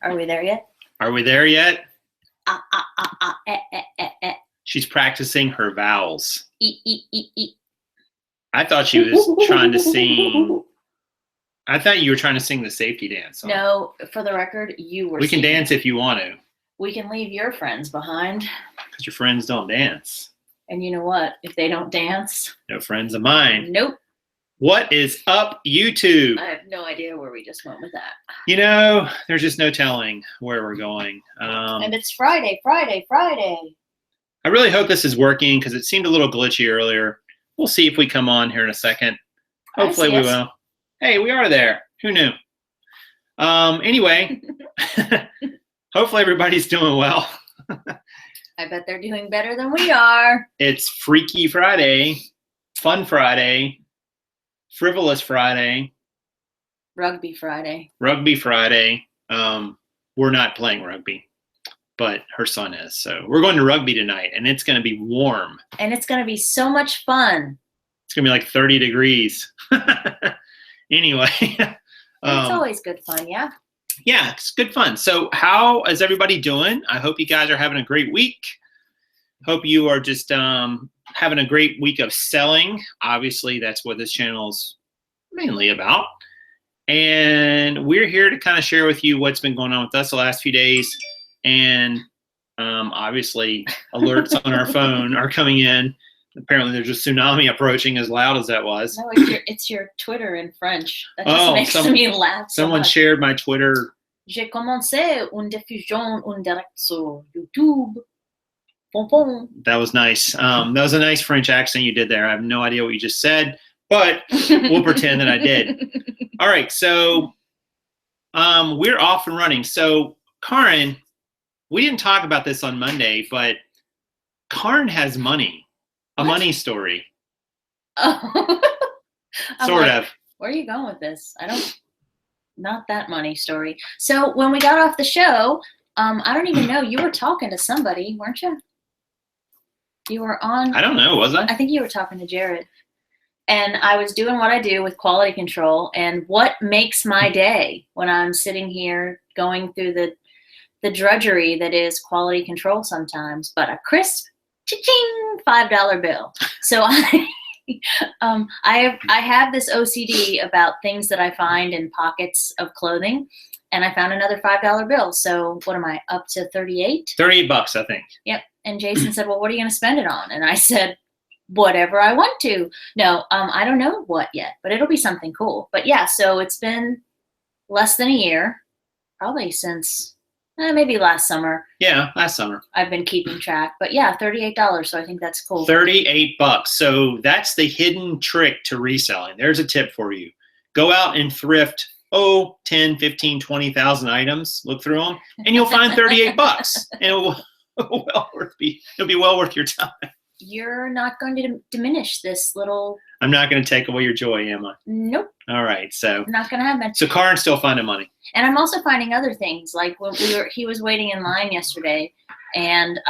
Are we there yet? Are we there yet? Eh. She's practicing her vowels. E. I thought she was trying to sing. I thought you were trying to sing the safety dance song. No, for the record, you were We can singing. dance if you want to. We can leave your friends behind. Because your friends don't dance. And you know what? If they don't dance, No friends of mine. nope. What is up, YouTube? I have no idea where we just went with that. You know, there's just no telling where we're going. And it's Friday. I really hope this is working because it seemed a little glitchy earlier. We'll see if we come on here in a second. Hopefully we will. Hey, we are there. Who knew? Anyway, hopefully everybody's doing well. I bet they're doing better than we are. It's Freaky Friday, Fun Friday, Frivolous Friday, Rugby Friday. Rugby Friday. We're not playing rugby, but her son is. So we're going to rugby tonight, and it's going to be warm. And it's going to be so much fun. It's going to be like 30 degrees. Anyway. It's always good fun, yeah? Yeah, it's good fun. So how is everybody doing? I hope you guys are having a great week. Hope you are just having a great week of selling. Obviously, that's what this channel is mainly about. And we're here to kind of share with you what's been going on with us the last few days. And obviously, alerts on our phone are coming in. Apparently, there's a tsunami approaching as loud as that was. No, it's your Twitter in French. That just makes me laugh so Someone much. shared my Twitter. J'ai commencé une diffusion en direct sur YouTube. Pom pom. That was nice. That was a nice French accent you did there. I have no idea what you just said, but we'll pretend that I did. All right, so we're off and running. So, Karin, we didn't talk about this on Monday, but Karin has money. A money story. Oh. Sort of. Where are you going with this? Not that money story. So when we got off the show, I don't even know, you were talking to somebody, weren't you? You were on. I don't know, was I? I think you were talking to Jared. And I was doing what I do with quality control. And what makes my day when I'm sitting here going through the drudgery that is quality control sometimes, but a crisp, cha-ching, $5 bill. So I have this OCD about things that I find in pockets of clothing, and I found another $5 bill. So what am I up to? 38? $38, I think. Yep. And Jason said, "Well, what are you going to spend it on?" And I said, "Whatever I want to." No, I don't know what yet, but it'll be something cool. But yeah, so it's been less than a year, probably since. Maybe last summer. Yeah, last summer. I've been keeping track. But yeah, $38, so I think that's cool. $38. So that's the hidden trick to reselling. There's a tip for you. Go out and thrift, 10, 15, 20,000 items. Look through them, and you'll find $38. And it'll be well worth your time. You're not going to diminish this little... I'm not going to take away your joy, am I? Nope. All right, so... Not going to happen. So Karin's still finding money. And I'm also finding other things. Like when he was waiting in line yesterday, and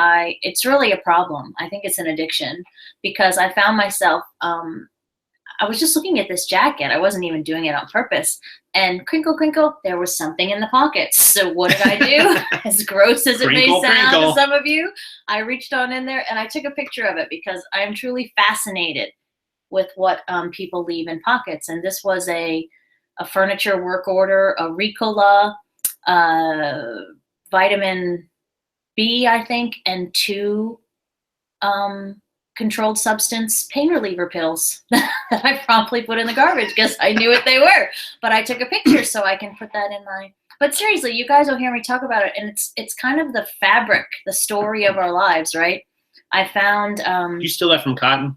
it's really a problem. I think it's an addiction, because I found myself... I was just looking at this jacket. I wasn't even doing it on purpose. And crinkle, crinkle, there was something in the pockets. So what did I do? As gross as it may sound to some of you, I reached on in there and I took a picture of it, because I am truly fascinated with what people leave in pockets. And this was a furniture work order, a Ricola, vitamin B, I think, and 2 controlled substance pain reliever pills that I promptly put in the garbage because I knew what they were. But I took a picture so I can put that in my... But seriously, you guys will hear me talk about it, and it's kind of the fabric, the story of our lives, right? I found... You steal that from Cotton?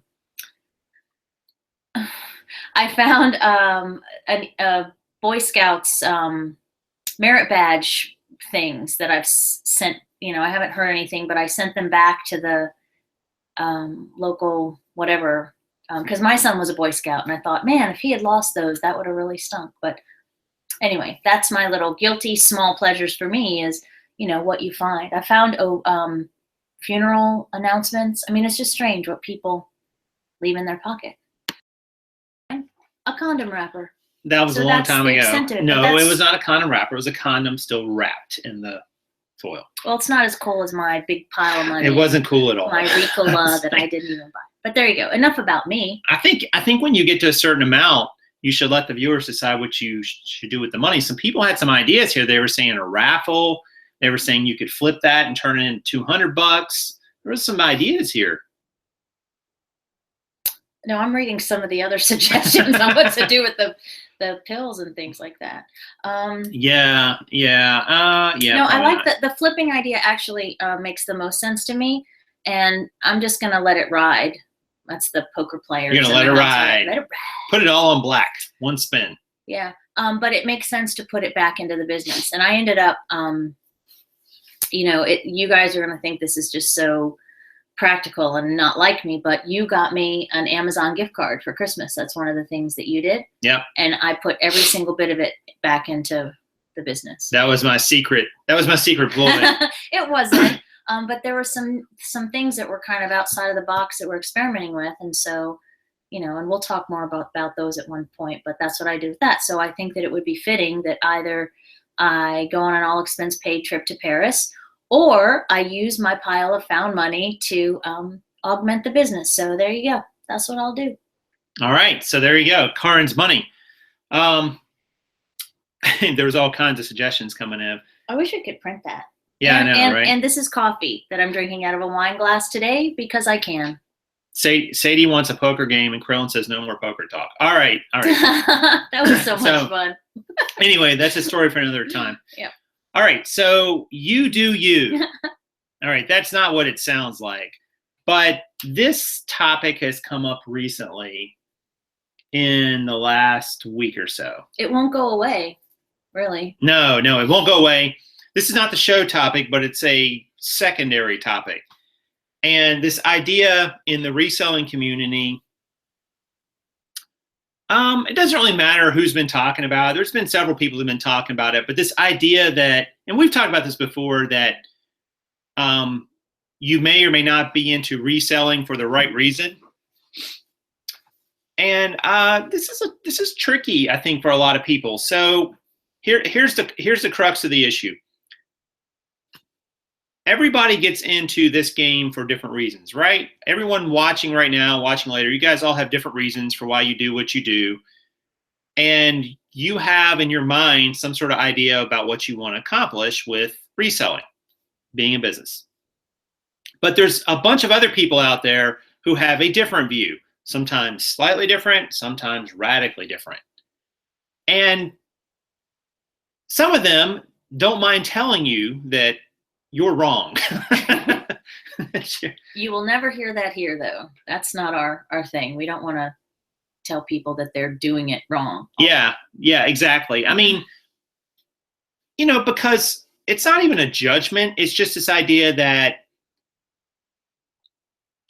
I found a Boy Scouts merit badge things that I've sent. I haven't heard anything, but I sent them back to the local whatever, because my son was a Boy Scout, and I thought, man, if he had lost those, that would have really stunk. But anyway, that's my little guilty small pleasures for me is, what you find. I found funeral announcements. I mean, it's just strange what people leave in their pocket. A condom wrapper. That was So a long that's time the ago. extent of it, but No, it that's- was not a condom wrapper. It was a condom still wrapped in the foil. Well, it's not as cool as my big pile of money. It wasn't cool at all. My Ricola that I didn't even buy. But there you go. Enough about me. I think when you get to a certain amount, you should let the viewers decide what you should do with the money. Some people had some ideas here. They were saying a raffle. They were saying you could flip that and turn it into $200. There was some ideas here. No, I'm reading some of the other suggestions on what to do with the pills and things like that. Yeah. No, I like that. the flipping idea. Actually, makes the most sense to me, and I'm just gonna let it ride. That's the poker player. You're gonna let it ride. Let it ride. Put it all on black. One spin. Yeah. But it makes sense to put it back into the business, and I ended up, you guys are gonna think this is just so practical and not like me, but you got me an Amazon gift card for Christmas. That's one of the things that you did. Yeah. And I put every single bit of it back into the business. That was my secret. That was my secret ploy. It wasn't. But there were some things that were kind of outside of the box that we're experimenting with. And so, and we'll talk more about those at one point, but that's what I did with that. So I think that it would be fitting that either I go on an all expense paid trip to Paris, or I use my pile of found money to augment the business. So there you go. That's what I'll do. All right. So there you go. Karen's money. There's all kinds of suggestions coming in. I wish I could print that. Yeah, I know, right? And this is coffee that I'm drinking out of a wine glass today because I can. Sadie wants a poker game, and Krillin says no more poker talk. All right. That was so much fun. Anyway, that's a story for another time. Yep. All right, so you do you. All right, that's not what it sounds like. But this topic has come up recently in the last week or so. It won't go away, really. No, it won't go away. This is not the show topic, but it's a secondary topic. And this idea in the reselling community, it doesn't really matter who's been talking about it. There's been several people who've been talking about it, but this idea that, and we've talked about this before, that you may or may not be into reselling for the right reason. And this is tricky, I think, for a lot of people. So here's the crux of the issue. Everybody gets into this game for different reasons, right? Everyone watching right now, watching later, you guys all have different reasons for why you do what you do. And you have in your mind some sort of idea about what you want to accomplish with reselling, being a business. But there's a bunch of other people out there who have a different view, sometimes slightly different, sometimes radically different. And some of them don't mind telling you that you're wrong. You will never hear that here, though. That's not our thing. We don't want to tell people that they're doing it wrong. Yeah, exactly. I mean, because it's not even a judgment. It's just this idea that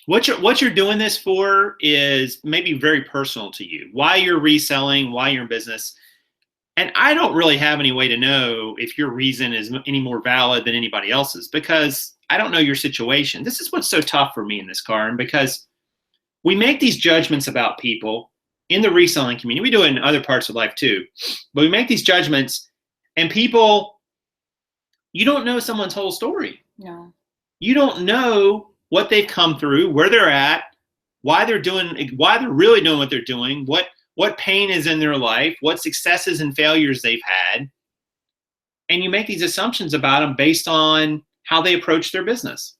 what you're doing this for is maybe very personal to you. Why you're reselling, why you're in business. And I don't really have any way to know if your reason is any more valid than anybody else's, because I don't know your situation. This is what's so tough for me in this, Karen, because we make these judgments about people in the reselling community. We do it in other parts of life too, but we make these judgments, and people, you don't know someone's whole story. No. You don't know what they've come through, where they're at, why they're really doing what they're doing, what pain is in their life, what successes and failures they've had. And you make these assumptions about them based on how they approach their business.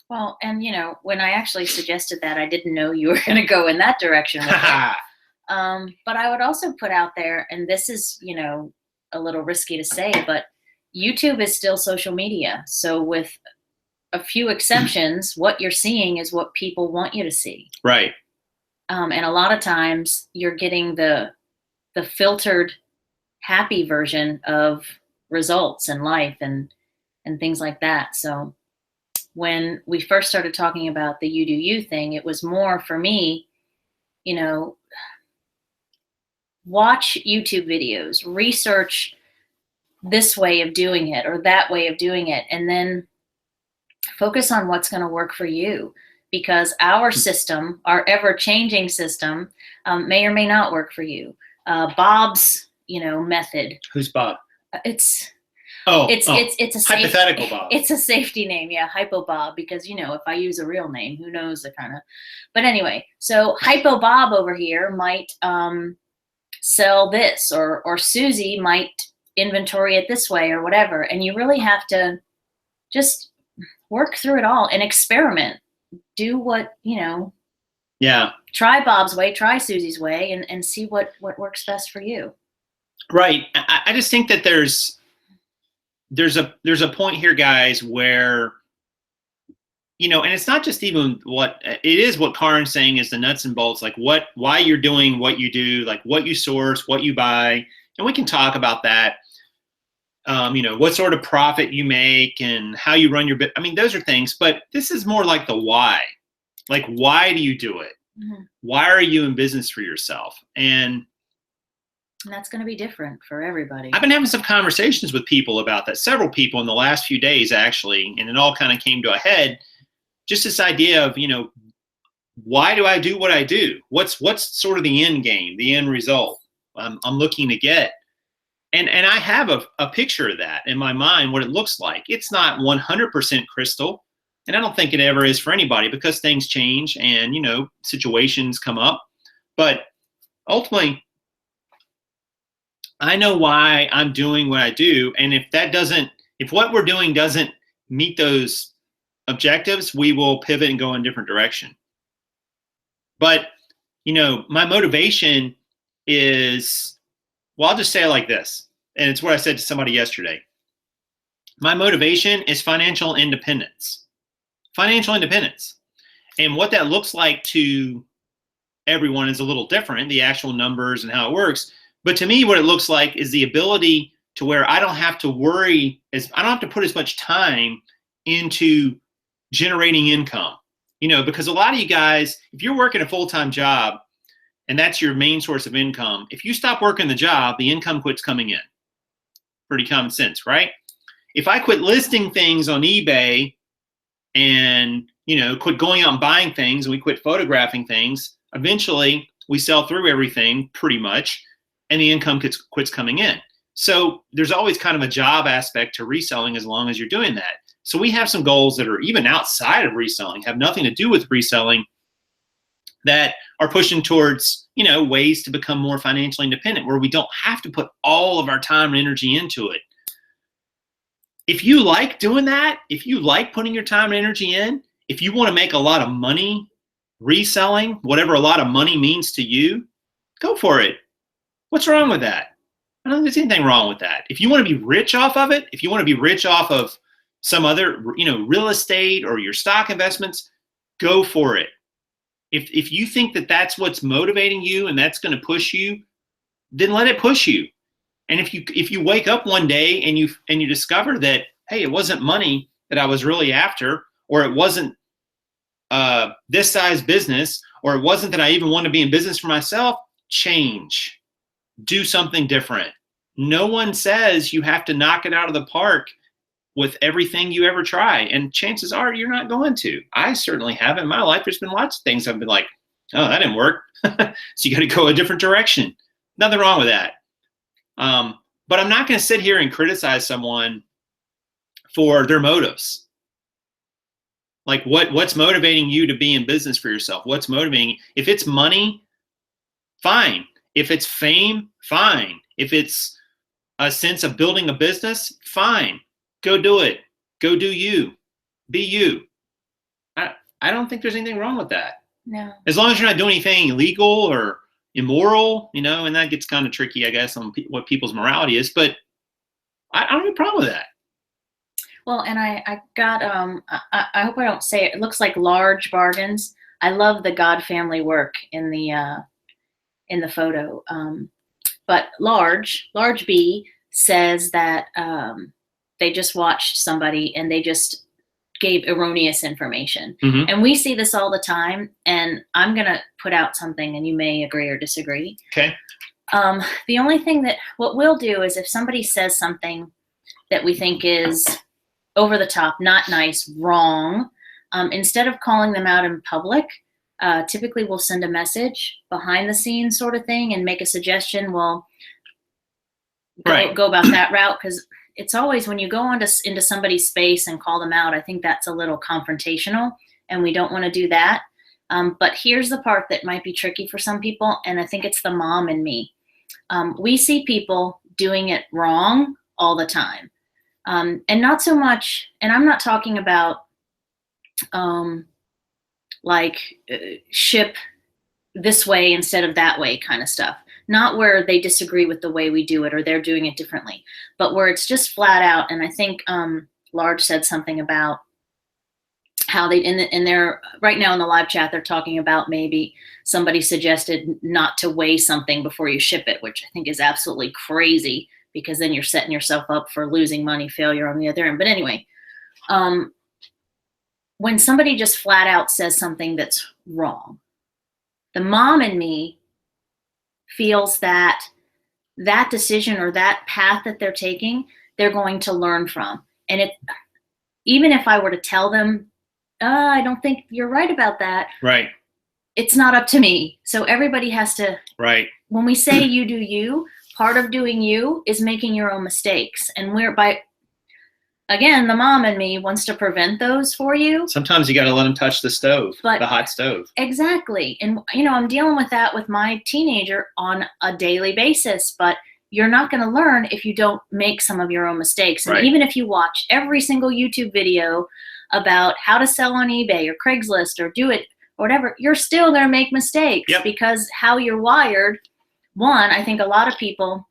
Well, and when I actually suggested that, I didn't know you were going to go in that direction with it. But I would also put out there, and this is, a little risky to say, but YouTube is still social media. So with a few exceptions, what you're seeing is what people want you to see. Right. And a lot of times you're getting the filtered, happy version of results and life and things like that. So when we first started talking about the you do you thing, it was more for me, watch YouTube videos, research this way of doing it or that way of doing it, and then focus on what's going to work for you. Because our system, our ever-changing system, may or may not work for you. Bob's, method. Who's Bob? It's a hypothetical Bob. It's a safety name, yeah, Hypo Bob, because if I use a real name, who knows the kind of. But anyway, so Hypo Bob over here might sell this, or Susie might inventory it this way, or whatever. And you really have to just work through it all and experiment. Do what Yeah. Try Bob's way, try Susie's way, and see what works best for you. Right. I just think that there's a point here, guys, where, and it's not just even it is what Karen's saying is the nuts and bolts, like why you're doing what you do, like what you source, what you buy. And we can talk about that. What sort of profit you make and how you run your bit. I mean, those are things, but this is more like the why. Like, why do you do it? Mm-hmm. Why are you in business for yourself? And that's going to be different for everybody. I've been having some conversations with people about that, several people in the last few days, actually, and it all kind of came to a head. Just this idea of, why do I do what I do? What's sort of the end game, the end result I'm looking to get? And I have a picture of that in my mind, what it looks like. It's not 100% crystal, and I don't think it ever is for anybody, because things change and, situations come up. But ultimately, I know why I'm doing what I do. And if what we're doing doesn't meet those objectives, we will pivot and go in a different direction. But, my motivation is, well, I'll just say it like this. And it's what I said to somebody yesterday. My motivation is financial independence. Financial independence. And what that looks like to everyone is a little different, the actual numbers and how it works. But to me, what it looks like is the ability to where I don't have to worry, I don't have to put as much time into generating income. Because a lot of you guys, if you're working a full-time job and that's your main source of income, if you stop working the job, the income quits coming in. Pretty common sense, right? If I quit listing things on eBay and, quit going out and buying things, and we quit photographing things, eventually we sell through everything pretty much, and the income quits coming in. So there's always kind of a job aspect to reselling as long as you're doing that. So we have some goals that are even outside of reselling, have nothing to do with reselling, that are pushing towards, ways to become more financially independent, where we don't have to put all of our time and energy into it. If you like doing that, if you like putting your time and energy in, if you want to make a lot of money reselling, whatever a lot of money means to you, go for it. What's wrong with that? I don't think there's anything wrong with that. If you want to be rich off of it, if you want to be rich off of some other, real estate or your stock investments, go for it. If you think that that's what's motivating you and that's going to push you, then let it push you. And if you wake up one day and you discover that, hey, it wasn't money that I was really after, or it wasn't this size business, or it wasn't that I even want to be in business for myself, change. Do something different. No one says you have to knock it out of the park with everything you ever try. And chances are you're not going to. I certainly have in my life. There's been lots of things I've been like, oh, that didn't work. So you got to go a different direction. Nothing wrong with that. But I'm not going to sit here and criticize someone for their motives. Like what's motivating you to be in business for yourself? What's motivating? If it's money, fine. If it's fame, fine. If it's a sense of building a business, fine. Go do it. Go do you. Be you. I don't think there's anything wrong with that. No. As long as you're not doing anything illegal or immoral, and that gets kind of tricky, I guess, on what people's morality is. But I don't have a problem with that. Well, and I got, I hope I don't say it. It looks like Large Bargains. I love the God family work in the photo. But Large B says that they just watched somebody and they just gave erroneous information. Mm-hmm. And we see this all the time. And I'm going to put out something and you may agree or disagree. Okay. The only thing what we'll do is if somebody says something that we think is over the top, not nice, wrong, instead of calling them out in public, typically we'll send a message behind the scenes sort of thing and make a suggestion. We'll go about that route, because it's always when you go into somebody's space and call them out, I think that's a little confrontational, and we don't want to do that. But here's the part that might be tricky for some people, and I think it's the mom in me. We see people doing it wrong all the time. And not so much, and I'm not talking about ship this way instead of that way kind of stuff. Not where they disagree with the way we do it or they're doing it differently, but where it's just flat out. And I think Large said something about how they, in their, right now in the live chat, they're talking about maybe somebody suggested not to weigh something before you ship it, which I think is absolutely crazy, because then you're setting yourself up for losing money, failure on the other end. But anyway, when somebody just flat out says something that's wrong, the mom in me feels that that decision or that path that they're taking, they're going to learn from. And even if I were to tell them, I don't think you're right about that. Right. It's not up to me. So everybody has to, right. When we say you do you, part of doing you is making your own mistakes. And again, the mom in me wants to prevent those for you. Sometimes you got to let them touch the stove, the hot stove. Exactly. And, I'm dealing with that with my teenager on a daily basis, but you're not going to learn if you don't make some of your own mistakes. And even if you watch every single YouTube video about how to sell on eBay or Craigslist or do it or whatever, you're still going to make mistakes because how you're wired. One, I think a lot of people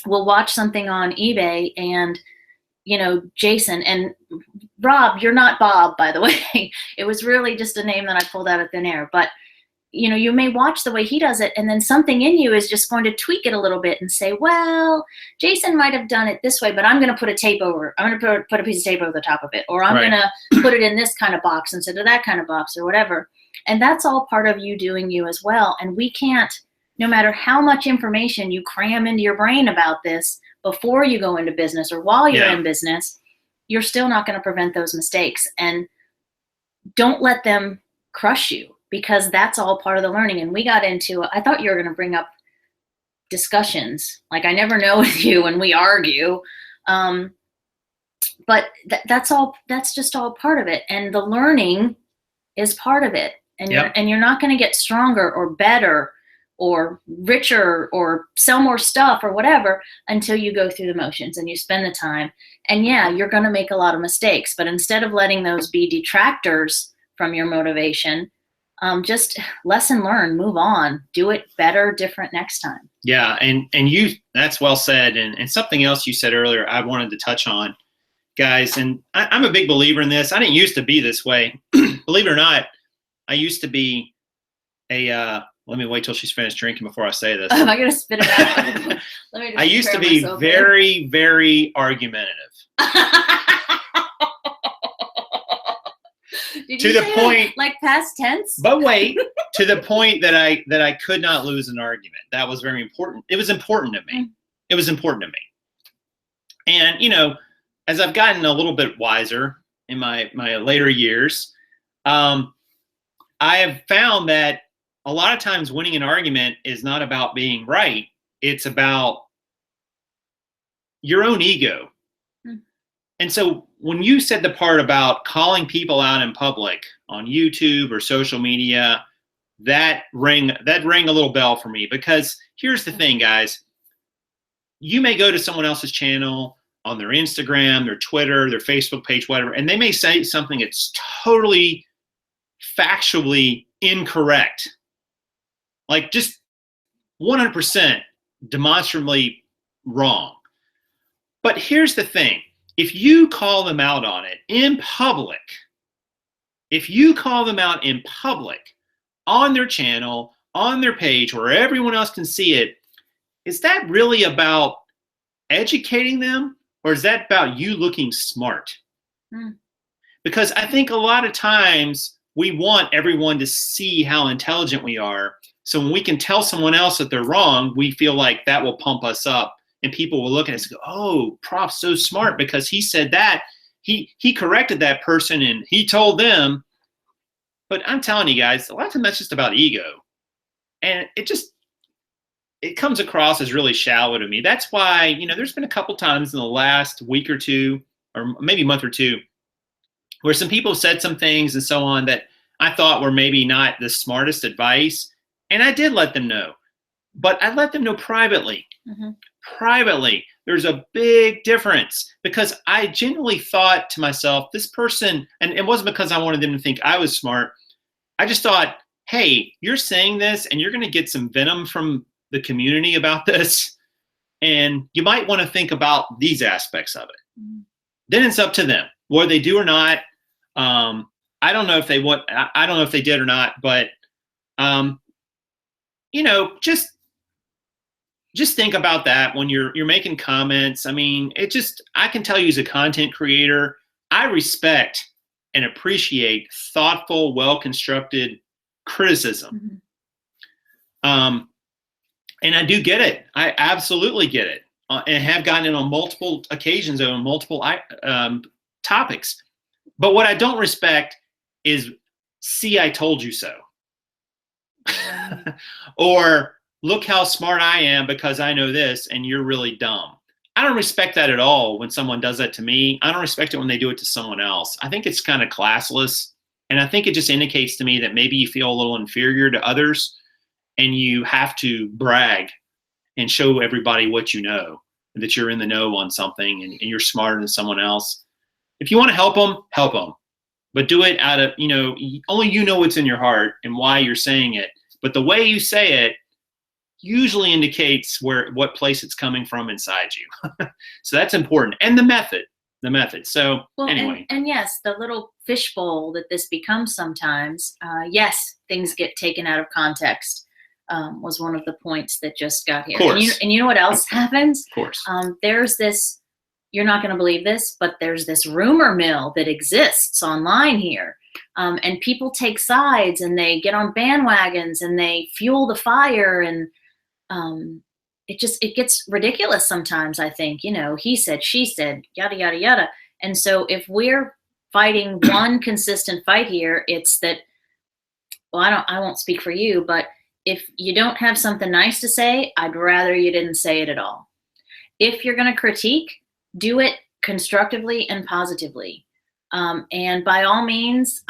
will watch something on eBay and, Jason and Rob, you're not Bob, by the way. It was really just a name that I pulled out of thin air. But, you may watch the way he does it, and then something in you is just going to tweak it a little bit and say, well, Jason might have done it this way, but I'm going to put I'm going to put a piece of tape over the top of it, or I'm going to put it in this kind of box instead of that kind of box or whatever. And that's all part of you doing you as well. And we can't, no matter how much information you cram into your brain about this before you go into business or while you're in business, you're still not going to prevent those mistakes. And don't let them crush you, because that's all part of the learning. And we got into, I thought you were going to bring up discussions. Like, I never know with you when we argue. But that's just all part of it. And the learning is part of it. And you're not going to get stronger or better or richer or sell more stuff or whatever until you go through the motions and you spend the time. And you're going to make a lot of mistakes, but instead of letting those be detractors from your motivation, just lesson learned, move on, do it better, different next time. Yeah. And that's well said. And something else you said earlier, I wanted to touch on, guys. And I'm a big believer in this. I didn't used to be this way. Believe it or not, I used to be let me wait till she's finished drinking before I say this. Am I going to spit it out? I used to be very, very argumentative. To the point, like past tense. But wait, to the point that I could not lose an argument. That was very important. It was important to me. It was important to me. And as I've gotten a little bit wiser in my later years, I have found that a lot of times winning an argument is not about being right. It's about your own ego. And so when you said the part about calling people out in public on YouTube or social media, that rang a little bell for me, because here's the thing, guys. You may go to someone else's channel on their Instagram, their Twitter, their Facebook page, whatever, and they may say something that's totally factually incorrect. Like just 100% demonstrably wrong. But here's the thing. If you call them out on it in public, on their channel, on their page, where everyone else can see it, is that really about educating them, or is that about you looking smart? Because I think a lot of times we want everyone to see how intelligent we are. So when we can tell someone else that they're wrong, we feel like that will pump us up, and people will look at us and go, oh, Prof's so smart because he said that. He corrected that person and he told them. But I'm telling you guys, a lot of times that's just about ego. And it comes across as really shallow to me. That's why, there's been a couple times in the last week or two, or maybe month or two, where some people said some things and so on that I thought were maybe not the smartest advice. And I did let them know. But I let them know privately. Mm-hmm. Privately, there's a big difference, because I genuinely thought to myself, this person, and it wasn't because I wanted them to think I was smart. I just thought, hey, you're saying this and you're going to get some venom from the community about this. And you might want to think about these aspects of it. Mm-hmm. Then it's up to them, whether they do or not. I don't know if they want, I don't know if they did or not, but, just think about that when you're making comments. I mean, I can tell you as a content creator, I respect and appreciate thoughtful, well-constructed criticism. Mm-hmm. And I do get it. I absolutely get it. And have gotten it on multiple occasions on multiple topics. But what I don't respect is, see, I told you so. Or, look how smart I am because I know this and you're really dumb. I don't respect that at all when someone does that to me. I don't respect it when they do it to someone else. I think it's kind of classless. And I think it just indicates to me that maybe you feel a little inferior to others and you have to brag and show everybody what you know, that you're in the know on something and you're smarter than someone else. If you want to help them. But do it out of, only you know what's in your heart and why you're saying it. But the way you say it usually indicates what place it's coming from inside you. So that's important. And the method. So anyway. And yes, the little fishbowl that this becomes sometimes, yes, things get taken out of context, was one of the points that just got here. And you know what else happens? Of course. There's this, you're not going to believe this, but there's this rumor mill that exists online here. And people take sides and they get on bandwagons and they fuel the fire, and it gets ridiculous sometimes. I think, he said, she said, yada, yada, yada. And so if we're fighting one consistent fight here, it's that, well, I won't speak for you, but if you don't have something nice to say, I'd rather you didn't say it at all. If you're going to critique, do it constructively and positively. And by all means,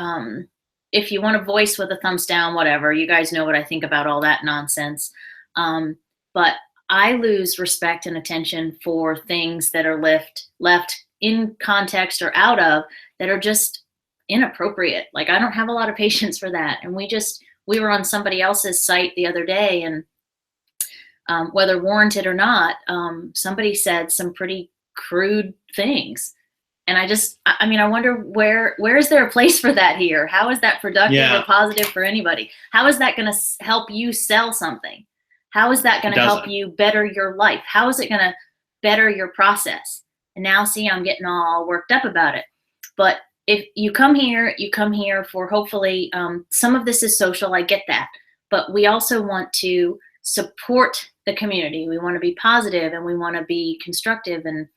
if you want to voice with a thumbs down, whatever, you guys know what I think about all that nonsense. But I lose respect and attention for things that are left in context or out of that are just inappropriate. Like, I don't have a lot of patience for that. And we were on somebody else's site the other day, and whether warranted or not, somebody said some pretty crude things. And I wonder where is there a place for that here? How is that productive or positive for anybody? How is that going to help you sell something? How is that going to help you better your life? How is it going to better your process? And now, see, I'm getting all worked up about it. But if you come here for hopefully, some of this is social, I get that. But we also want to support the community. We want to be positive and we want to be constructive. And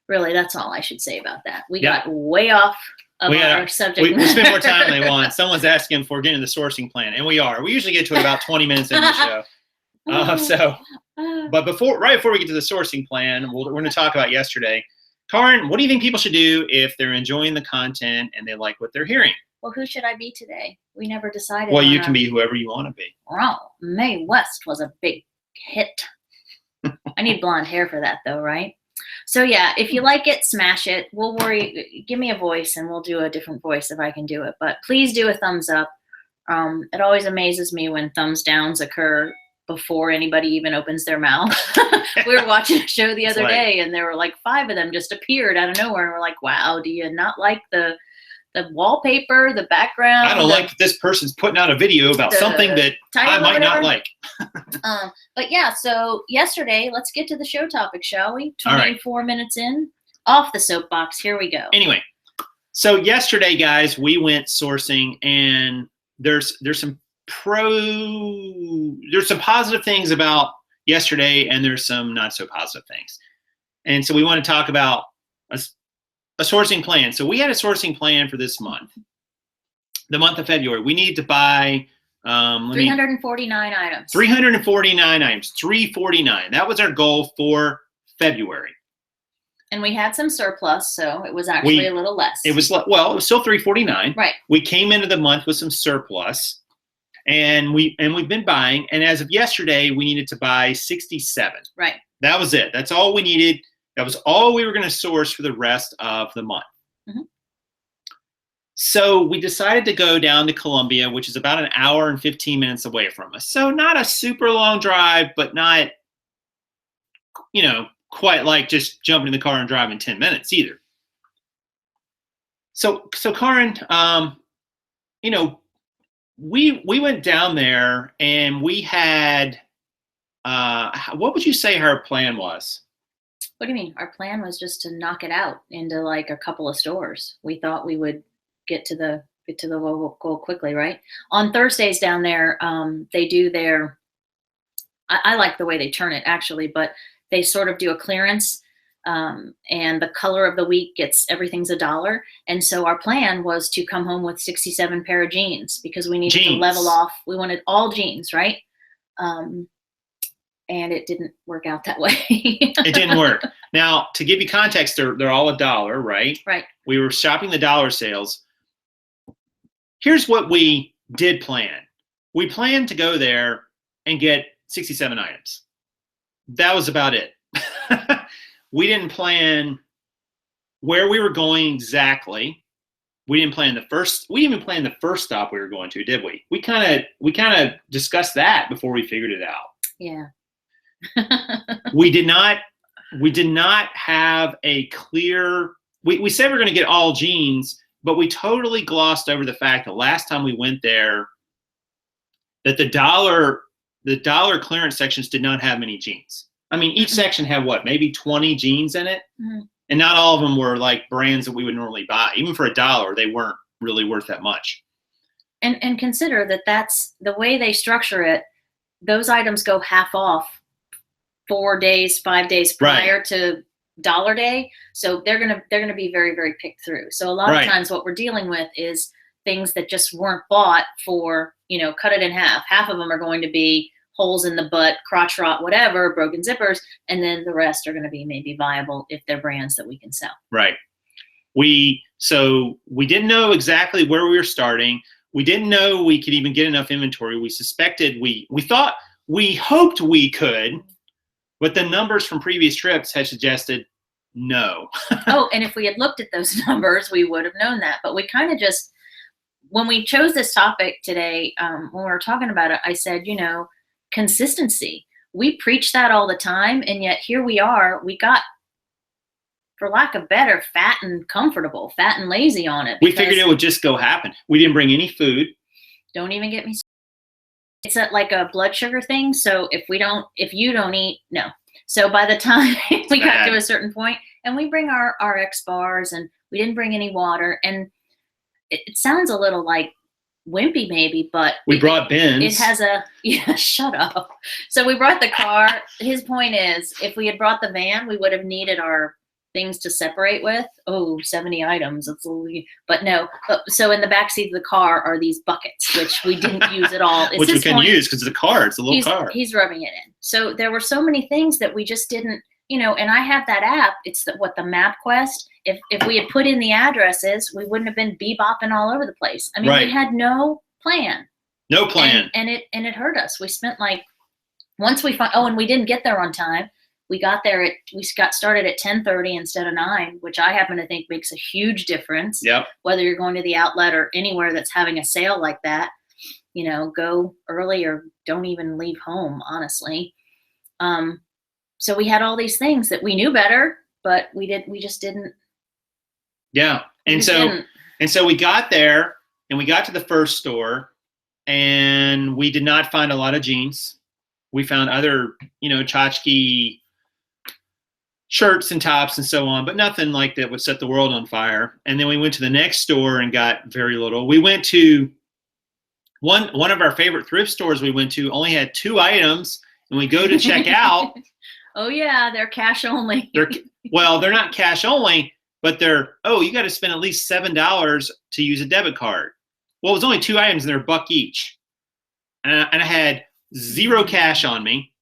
really, that's all I should say about that. We got way off of our subject. We spend more time than they want. Someone's asking for getting the sourcing plan, and we are. We usually get to it about 20 minutes into the show. But right before we get to the sourcing plan, we're going to talk about yesterday. Karin, what do you think people should do if they're enjoying the content and they like what they're hearing? Well, who should I be today? We never decided. Well, you can be whoever you want to be. Oh, Mae West was a big hit. I need blonde hair for that, though, right? So yeah, if you like it, smash it. Give me a voice and we'll do a different voice if I can do it. But please do a thumbs up. It always amazes me when thumbs downs occur before anybody even opens their mouth. We were watching a show the other day and there were like 5 of them just appeared out of nowhere. And we're like, wow, do you not like the wallpaper, the background? I don't like that this person's putting out a video about something that I might not like. But yeah, so yesterday, let's get to the show topic, shall we? 24 minutes in, off the soapbox. Here we go. Anyway, so yesterday, guys, we went sourcing, and there's some positive things about yesterday, and there's some not so positive things. And so we want to talk about a sourcing plan. So we had a sourcing plan for this month. the month of February, we needed to buy 349 items. 349 items, 349. That was our goal for February. And we had some surplus, so it was actually a little less. It was still 349. Right. We came into the month with some surplus, and we've been buying. And as of yesterday, we needed to buy 67. Right. That was it. That's all we needed. That was all we were going to source for the rest of the month. Mm-hmm. So we decided to go down to Columbia, which is about an hour and 15 minutes away from us. So not a super long drive, but not, quite like just jumping in the car and driving 10 minutes either. So Karin, we went down there and we had, what would you say our plan was? What do you mean? Our plan was just to knock it out into like a couple of stores. We thought we would get to the goal quickly, right? On Thursdays down there, they do their, I like the way they turn it actually, but they sort of do a clearance, and the color of the week everything's $1. And so our plan was to come home with 67 pair of jeans because we needed to level off. We wanted all jeans, right? And it didn't work out that way. It didn't work. Now, to give you context, they're all $1, right? Right. We were shopping the dollar sales. Here's what we did plan. We planned to go there and get 67 items. That was about it. We didn't plan where we were going exactly. We didn't even plan the first stop we were going to, did we? We kind of discussed that before we figured it out. Yeah. We did not have a clear, we said we we're going to get all jeans, but we totally glossed over the fact that last time we went there that the dollar clearance sections did not have many jeans. I mean, each section had maybe 20 jeans in it. Mm-hmm. And not all of them were like brands that we would normally buy. Even for $1, they weren't really worth that much. And consider that that's the way they structure it. Those items go half off 4 days, 5 days prior to Dollar Day. So they're gonna be very, very picked through. So a lot of times what we're dealing with is things that just weren't bought for, cut it in half. Half of them are going to be holes in the butt, crotch rot, whatever, broken zippers, and then the rest are going to be maybe viable if they're brands that we can sell. Right. So we didn't know exactly where we were starting. We didn't know we could even get enough inventory. We suspected we hoped we could, but the numbers from previous trips had suggested no. Oh, and if we had looked at those numbers, we would have known that. But we kind of just, when we chose this topic today, when we were talking about it, I said, consistency. We preach that all the time, and yet here we are. We got, for lack of better, fat and lazy on it. We figured it would just go happen. We didn't bring any food. Don't even get me started. It's like a blood sugar thing. So if you don't eat, no. So by the time we got to a certain point, and we bring our RX bars, and we didn't bring any water, and it sounds a little like wimpy maybe, but we brought bins. It has shut up. So we brought the car. His point is, if we had brought the van, we would have needed our things to separate with. 70 items. But no. So in the back seat of the car are these buckets, which we didn't use at all. Which we can use because it's a car. It's a little car. He's rubbing it in. So there were so many things that we just didn't, and I have that app. It's the MapQuest. If we had put in the addresses, we wouldn't have been bebopping all over the place. I mean, we had no plan. No plan. And it hurt us. We spent once we find, and we didn't get there on time. We got started at 10:30 instead of 9, which I happen to think makes a huge difference. Yep. Whether you're going to the outlet or anywhere that's having a sale like that, go early or don't even leave home, honestly. So we had all these things that we knew better, but we just didn't. Yeah. And so we got there and we got to the first store and we did not find a lot of jeans. We found other, tchotchke shirts and tops and so on, but nothing like that would set the world on fire. And then we went to the next store and got very little. We went to one of our favorite thrift stores we went to only had 2 items, and we go to check out. Oh yeah, they're cash only. They're not cash only, but you got to spend at least $7 to use a debit card. Well, it was only 2 items and they're $1 each. And I had zero cash on me.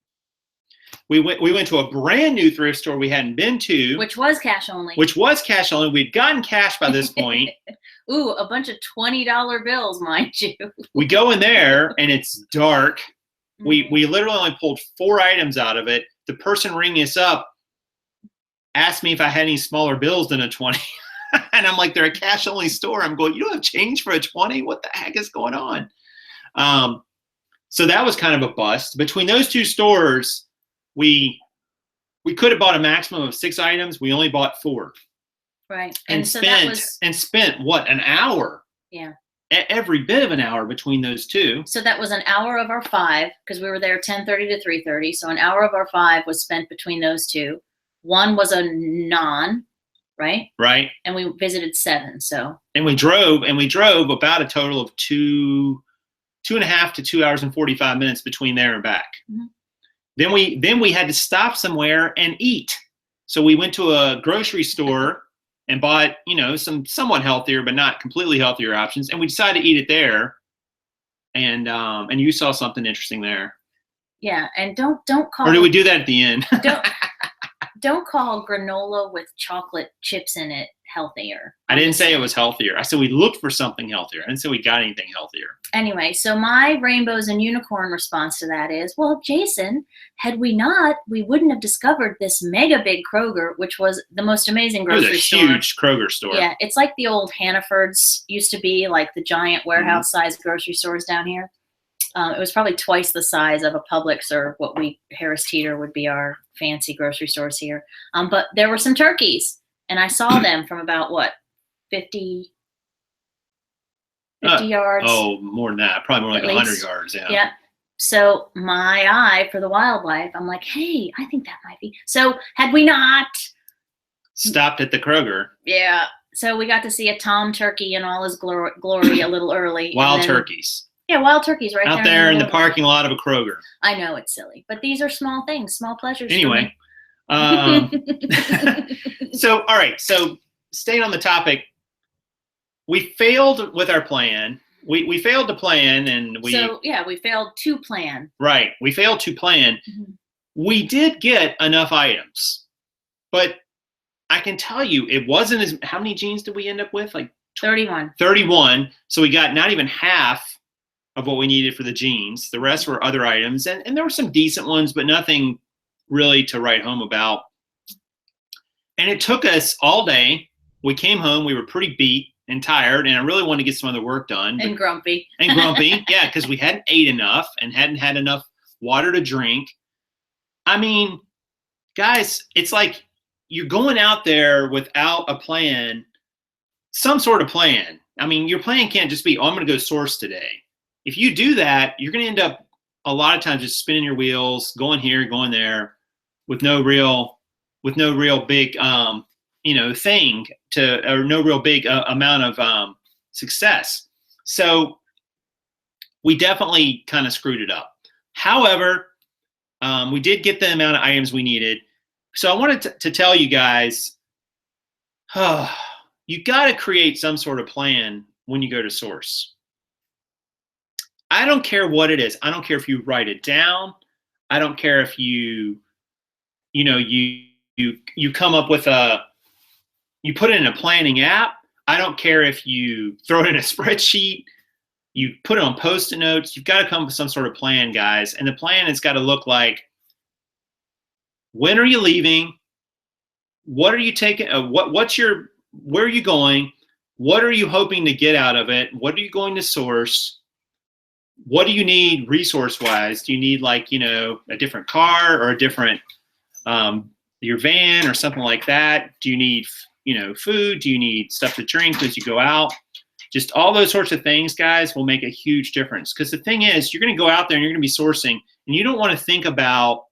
We went to a brand new thrift store we hadn't been to. Which was cash only. We'd gotten cash by this point. Ooh, a bunch of $20 bills, mind you. We go in there and it's dark. We literally only pulled 4 items out of it. The person ringing us up asked me if I had any smaller bills than a 20. And I'm like, they're a cash only store. I'm going, you don't have change for a 20? What the heck is going on? So that was kind of a bust. Between those 2 stores, we could have bought a maximum of 6 items. We only bought 4. Right. And so spent what, an hour? Yeah. Every bit of an hour between those 2. So that was an hour of our 5, because we were there 10:30 to 3:30. So an hour of our 5 was spent between those 2. 1 was a non, right? Right. And we visited 7. So. And we drove about a total of 2.5 to 2 hours and 45 minutes between there and back. Mm-hmm. Then we had to stop somewhere and eat. So we went to a grocery store and bought, some somewhat healthier but not completely healthier options, and we decided to eat it there. And you saw something interesting there. Yeah, and don't call. Or did we do that at the end? Don't call granola with chocolate chips in it healthier. I didn't say it was healthier. I said we looked for something healthier. I didn't say we got anything healthier. Anyway, so my rainbows and unicorn response to that is, well, Jason, had we not, we wouldn't have discovered this mega big Kroger, which was the most amazing grocery store. It was a huge Kroger store. Yeah, it's like the old Hannaford's used to be, like the giant warehouse-sized grocery stores down here. It was probably twice the size of a Publix or what Harris Teeter would be our fancy grocery stores here. But there were some turkeys, and I saw them from about, 50 yards? Oh, more than that. Probably more like 100 yards, yeah. Yeah. So my eye for the wildlife, I'm like, hey, I think that might be. So had we not stopped at the Kroger. Yeah. So we got to see a tom turkey in all his glory a little early. Wild turkeys. Yeah, wild turkeys right out there in the parking lot of a Kroger. I know it's silly, but these are small things, small pleasures. Anyway, so all right, so staying on the topic, we failed with our plan. We failed to plan, and we failed to plan. Right, we failed to plan. Mm-hmm. We did get enough items, but I can tell you, it wasn't as. How many jeans did we end up with? Like 31. 31. So we got not even half of what we needed for the jeans. The rest were other items, and there were some decent ones, but nothing really to write home about. And it took us all day. We came home, we were pretty beat and tired, and I really wanted to get some other work done. And grumpy. Yeah, because we hadn't ate enough and hadn't had enough water to drink. I mean, guys, it's like you're going out there without a plan, some sort of plan. I mean, your plan can't just be, I'm going to go source today. If you do that, you're going to end up a lot of times just spinning your wheels, going here, going there, with no real big, thing to, or no real big amount of success. So we definitely kind of screwed it up. However, we did get the amount of items we needed. So I wanted to tell you guys, you got to create some sort of plan when you go to source. I don't care what it is. I don't care if you write it down. I don't care if you come up with you put it in a planning app. I don't care if you throw it in a spreadsheet, you put it on Post-it notes. You've got to come up with some sort of plan, guys. And the plan has got to look like, when are you leaving? What are you taking? Where are you going? What are you hoping to get out of it? What are you going to source? What do you need resource-wise? Do you need a different car or a different, your van or something like that? Do you need, food? Do you need stuff to drink as you go out? Just all those sorts of things, guys, will make a huge difference. Because the thing is, you're going to go out there and you're going to be sourcing, and you don't want to think about,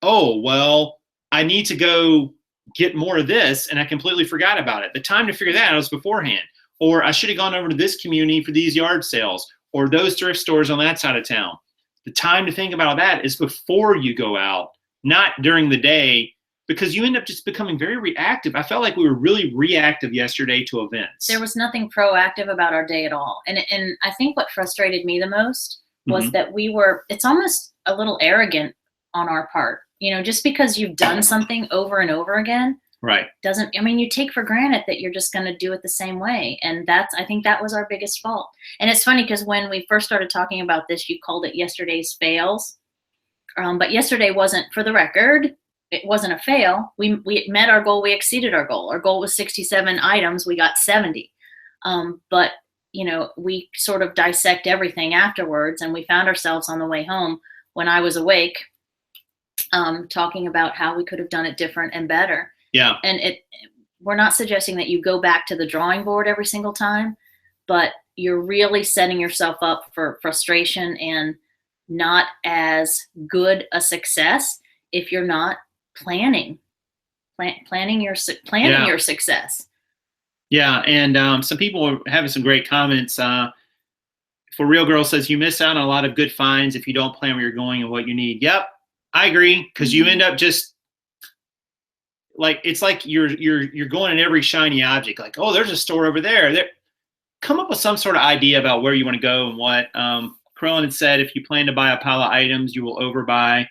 oh, well, I need to go get more of this, and I completely forgot about it. The time to figure that out was beforehand. Or I should have gone over to this community for these yard sales, or those thrift stores on that side of town. The time to think about that is before you go out, not during the day because you end up just becoming very reactive. I felt like we were really reactive yesterday to events. There was nothing proactive about our day at all. And I think what frustrated me the most was that it's almost a little arrogant on our part. You know, just because you've done something over and over again, right, you take for granted that you're just going to do it the same way. And I think that was our biggest fault. And it's funny because when we first started talking about this, you called it yesterday's fails. But yesterday wasn't, for the record, it wasn't a fail. We met our goal. We exceeded our goal. Our goal was 67 items. We got 70. But, you know, we sort of dissect everything afterwards, and we found ourselves on the way home when I was awake, talking about how we could have done it different and better. Yeah. And we're not suggesting that you go back to the drawing board every single time, but you're really setting yourself up for frustration and not as good a success if you're not planning your success. Yeah, and some people are having some great comments. For Real Girl says, you miss out on a lot of good finds if you don't plan where you're going and what you need. Yep, I agree, because you end up just like, it's like you're going in every shiny object. Like, oh, there's a store over there. Come up with some sort of idea about where you want to go and what. Krillin had said, if you plan to buy a pile of items, you will overbuy.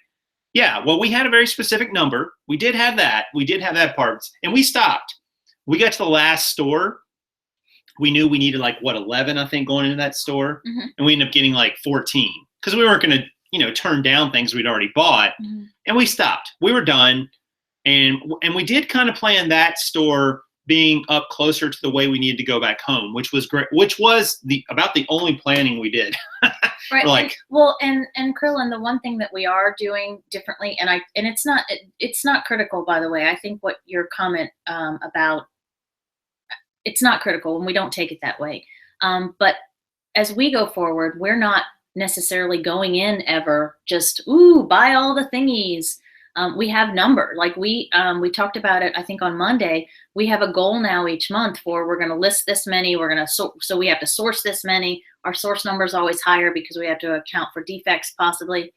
Yeah, well, we had a very specific number. We did have that. We did have that part. And we stopped. We got to the last store. We knew we needed 11, I think, going into that store. And we ended up getting 14 because we weren't going to, turn down things we'd already bought. And we stopped. We were done. And we did kind of plan that store being up closer to the way we needed to go back home, which was great, which was about the only planning we did. Right. And Krillin, the one thing that we are doing differently, and it's not critical, by the way. I think what your comment about, it's not critical, and we don't take it that way. But as we go forward, we're not necessarily going in ever just, buy all the thingies. We have number, we talked about it, I think on Monday. We have a goal now each month for, we're going to list this many, we're going to, so we have to source this many. Our source number is always higher because we have to account for defects possibly.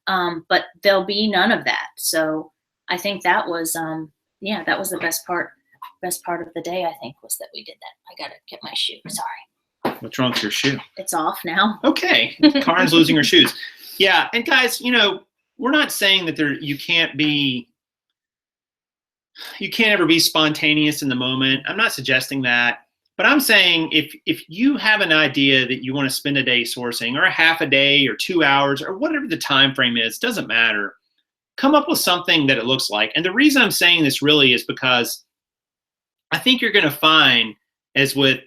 But there'll be none of that. So I think that was, that was the best part of the day, I think, was that we did that. I got to get my shoe. Sorry. What's wrong with your shoe? It's off now. Okay. Karen's losing her shoes. Yeah. And guys, we're not saying that you can't ever be spontaneous in the moment. I'm not suggesting that, but I'm saying if you have an idea that you want to spend a day sourcing, or a half a day, or 2 hours, or whatever the time frame is, doesn't matter. Come up with something that it looks like. And the reason I'm saying this really is because I think you're going to find, as with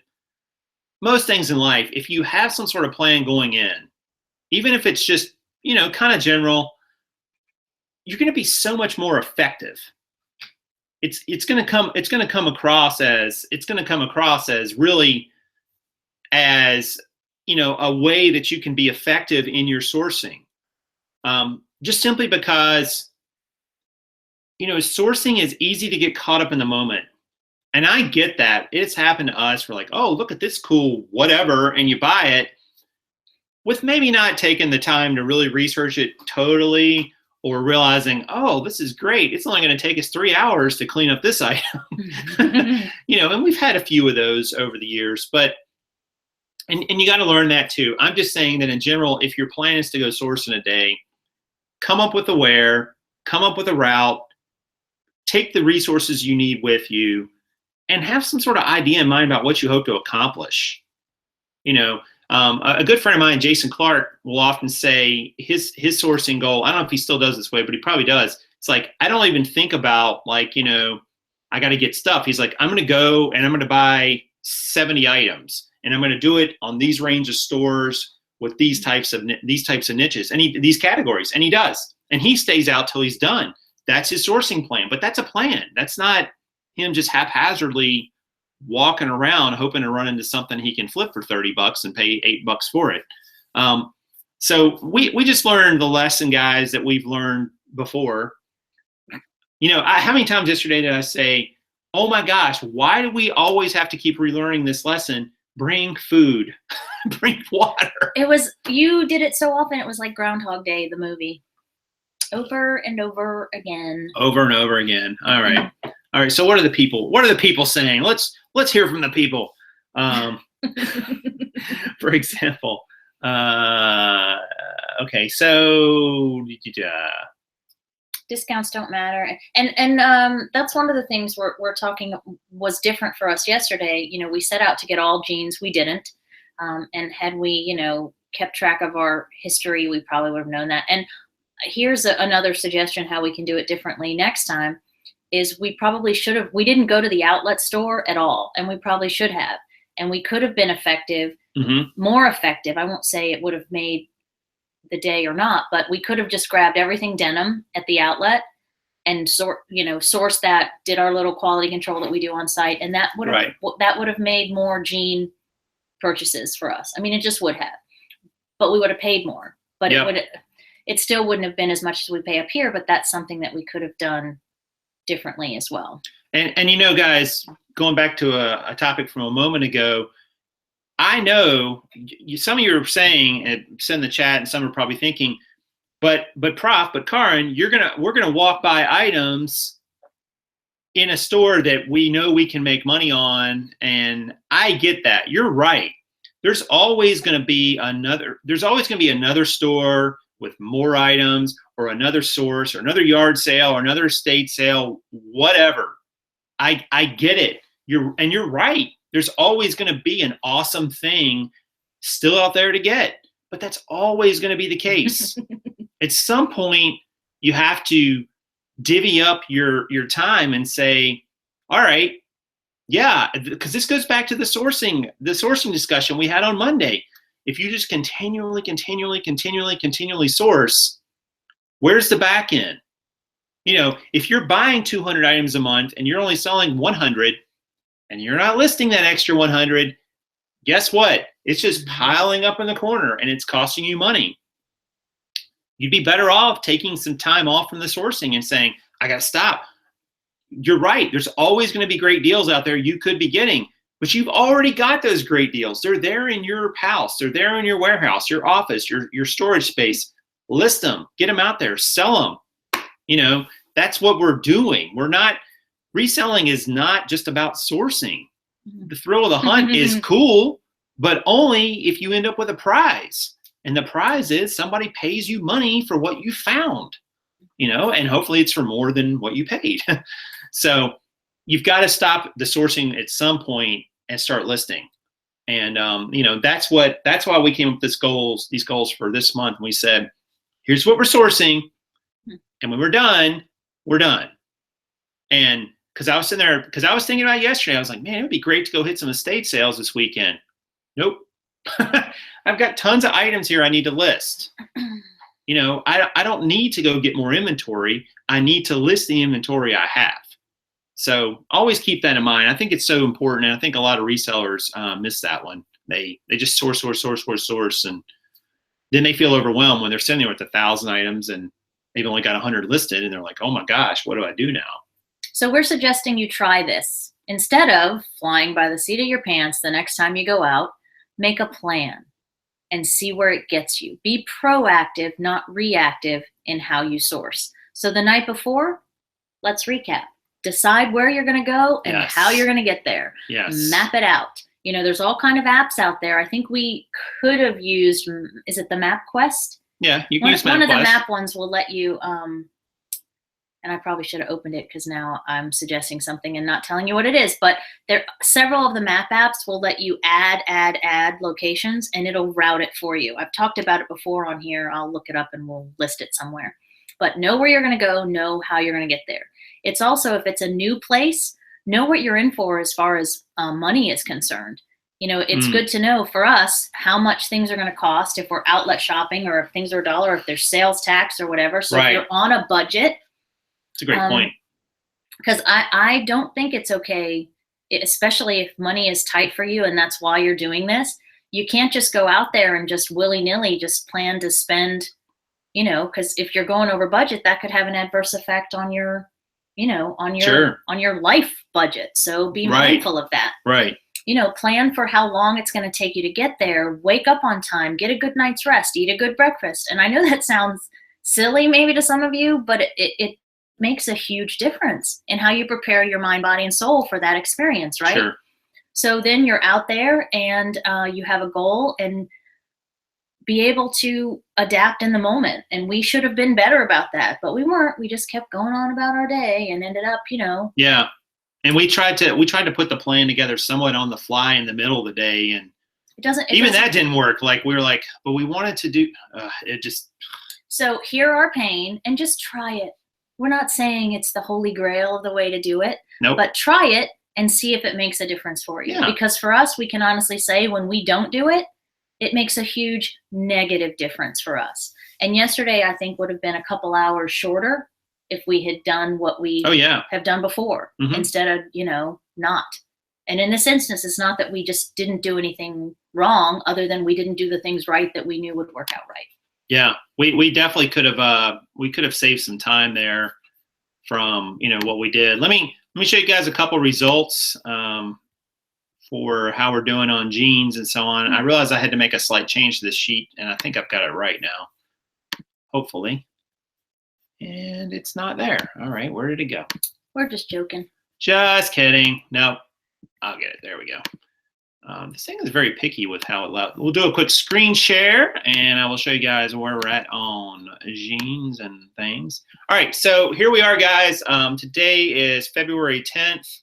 most things in life, if you have some sort of plan going in, even if it's just, kind of general, you're going to be so much more effective. It's going to come across as really as, a way that you can be effective in your sourcing. Just simply because, sourcing is easy to get caught up in the moment. And I get that. It's happened to us. We're like, oh, look at this cool whatever, and you buy it with maybe not taking the time to really research it totally, or realizing, oh, this is great. It's only going to take us 3 hours to clean up this item. And we've had a few of those over the years, but, and you got to learn that too. I'm just saying that in general, if your plan is to go source in a day, come up with a where, come up with a route, take the resources you need with you, and have some sort of idea in mind about what you hope to accomplish. A good friend of mine, Jason Clark, will often say his sourcing goal, I don't know if he still does this way, but he probably does. It's like, I don't even think about I got to get stuff. He's like, I'm going to go and I'm going to buy 70 items, and I'm going to do it on these range of stores with these types of niches and these categories. And he does. And he stays out till he's done. That's his sourcing plan, but that's a plan. That's not him just haphazardly walking around hoping to run into something he can flip for $30 and pay $8 for it. So we just learned the lesson, guys, that we've learned before. How many times yesterday did I say, oh my gosh, why do we always have to keep relearning this lesson? Bring food, bring water. You did it so often. It was like Groundhog Day, the movie. Over and over again. Over and over again. All right. All right. So what are the people saying? Let's hear from the people. For example, okay. So discounts don't matter, and that's one of the things we're talking was different for us yesterday. You know, we set out to get all jeans. We didn't, and had we, you know, kept track of our history, we probably would have known that. And here's another suggestion how we can do it differently next time is we probably should have, we didn't go to the outlet store at all, and we probably should have, and we could have been effective, more effective. I won't say it would have made the day or not, but we could have just grabbed everything denim at the outlet and sourced that, did our little quality control that we do on site, and that would have that would have made more jean purchases for us. I mean, it just would have, but we would have paid more, but it still wouldn't have been as much as we pay up here, but that's something that we could have done differently as well. And you know, guys, going back to a topic from a moment ago, I know some of you are saying, and send the chat, and some are probably thinking, but Karin, we're gonna walk by items in a store that we know we can make money on, and I get that. You're right. There's always gonna be another store with more items, or another source, or another yard sale, or another estate sale, whatever. I get it. You're right. There's always going to be an awesome thing still out there to get, but that's always going to be the case. At some point, you have to divvy up your time and say, all right, yeah, because this goes back to the sourcing discussion we had on Monday. If you just continually source, where's the back end? You know, if you're buying 200 items a month and you're only selling 100 and you're not listing that extra 100, guess what? It's just piling up in the corner and it's costing you money. You'd be better off taking some time off from the sourcing and saying, I got to stop. You're right. There's always going to be great deals out there you could be getting. But you've already got those great deals. They're there in your house. They're there in your warehouse, your office, your storage space. List them. Get them out there. Sell them. You know, that's what we're doing. Reselling is not just about sourcing. The thrill of the hunt is cool, but only if you end up with a prize. And the prize is somebody pays you money for what you found, you know, and hopefully it's for more than what you paid. So you've got to stop the sourcing at some point and start listing. And, you know, that's why we came up with these goals for this month. And we said, here's what we're sourcing. And when we're done, we're done. And because I was thinking about it yesterday, I was like, man, it would be great to go hit some estate sales this weekend. Nope. I've got tons of items here I need to list. You know, I don't need to go get more inventory. I need to list the inventory I have. So always keep that in mind. I think it's so important, and I think a lot of resellers miss that one. They just source, and then they feel overwhelmed when they're sitting there with 1,000 items and they've only got 100 listed, and they're like, oh my gosh, what do I do now? So we're suggesting you try this. Instead of flying by the seat of your pants the next time you go out, make a plan and see where it gets you. Be proactive, not reactive in how you source. So the night before, let's recap. Decide where you're going to go and how you're going to get there. Yes. Map it out. You know, there's all kind of apps out there. I think we could have used, is it the MapQuest? Yeah, you can use MapQuest. One of the map ones will let you, and I probably should have opened it because now I'm suggesting something and not telling you what it is, but several of the map apps will let you add locations, and it'll route it for you. I've talked about it before on here. I'll look it up and we'll list it somewhere. But know where you're going to go, know how you're going to get there. It's also, if it's a new place, know what you're in for as far as money is concerned. You know, it's good to know for us how much things are going to cost if we're outlet shopping, or if things are $1, or if there's sales tax or whatever. So if you're on a budget. It's a great point. Because I don't think it's okay, especially if money is tight for you and that's why you're doing this. You can't just go out there and just willy-nilly just plan to spend, you know, because if you're going over budget, that could have an adverse effect on your, you know, on your life budget. So be mindful of that. Right. You know, plan for how long it's going to take you to get there. Wake up on time, get a good night's rest, eat a good breakfast. And I know that sounds silly maybe to some of you, but it makes a huge difference in how you prepare your mind, body, and soul for that experience, right? Sure. So then you're out there and you have a goal and be able to adapt in the moment. And we should have been better about that, but we weren't. We just kept going on about our day and ended up, Yeah. And we tried to put the plan together somewhat on the fly in the middle of the day, and that didn't work. Like we were like, but we wanted to do it just. So hear our pain and just try it. We're not saying it's the holy grail of the way to do it, Nope. but try it and see if it makes a difference for you. Yeah. Because for us, we can honestly say when we don't do it, it makes a huge negative difference for us. And yesterday, I think, would have been a couple hours shorter if we had done what we have done before instead of, not. And in this instance, it's not that we just didn't do anything wrong other than we didn't do the things right that we knew would work out right. Yeah, we definitely could have saved some time there from what we did. Let me show you guys a couple results for how we're doing on jeans and so on. I realized I had to make a slight change to this sheet, and I think I've got it right now, hopefully. And it's not there. All right, where did it go? We're just joking. Just kidding. No, I'll get it. There we go. This thing is very picky with how it allows. We'll do a quick screen share, and I will show you guys where we're at on jeans and things. All right, so here we are, guys. Today is February 10th.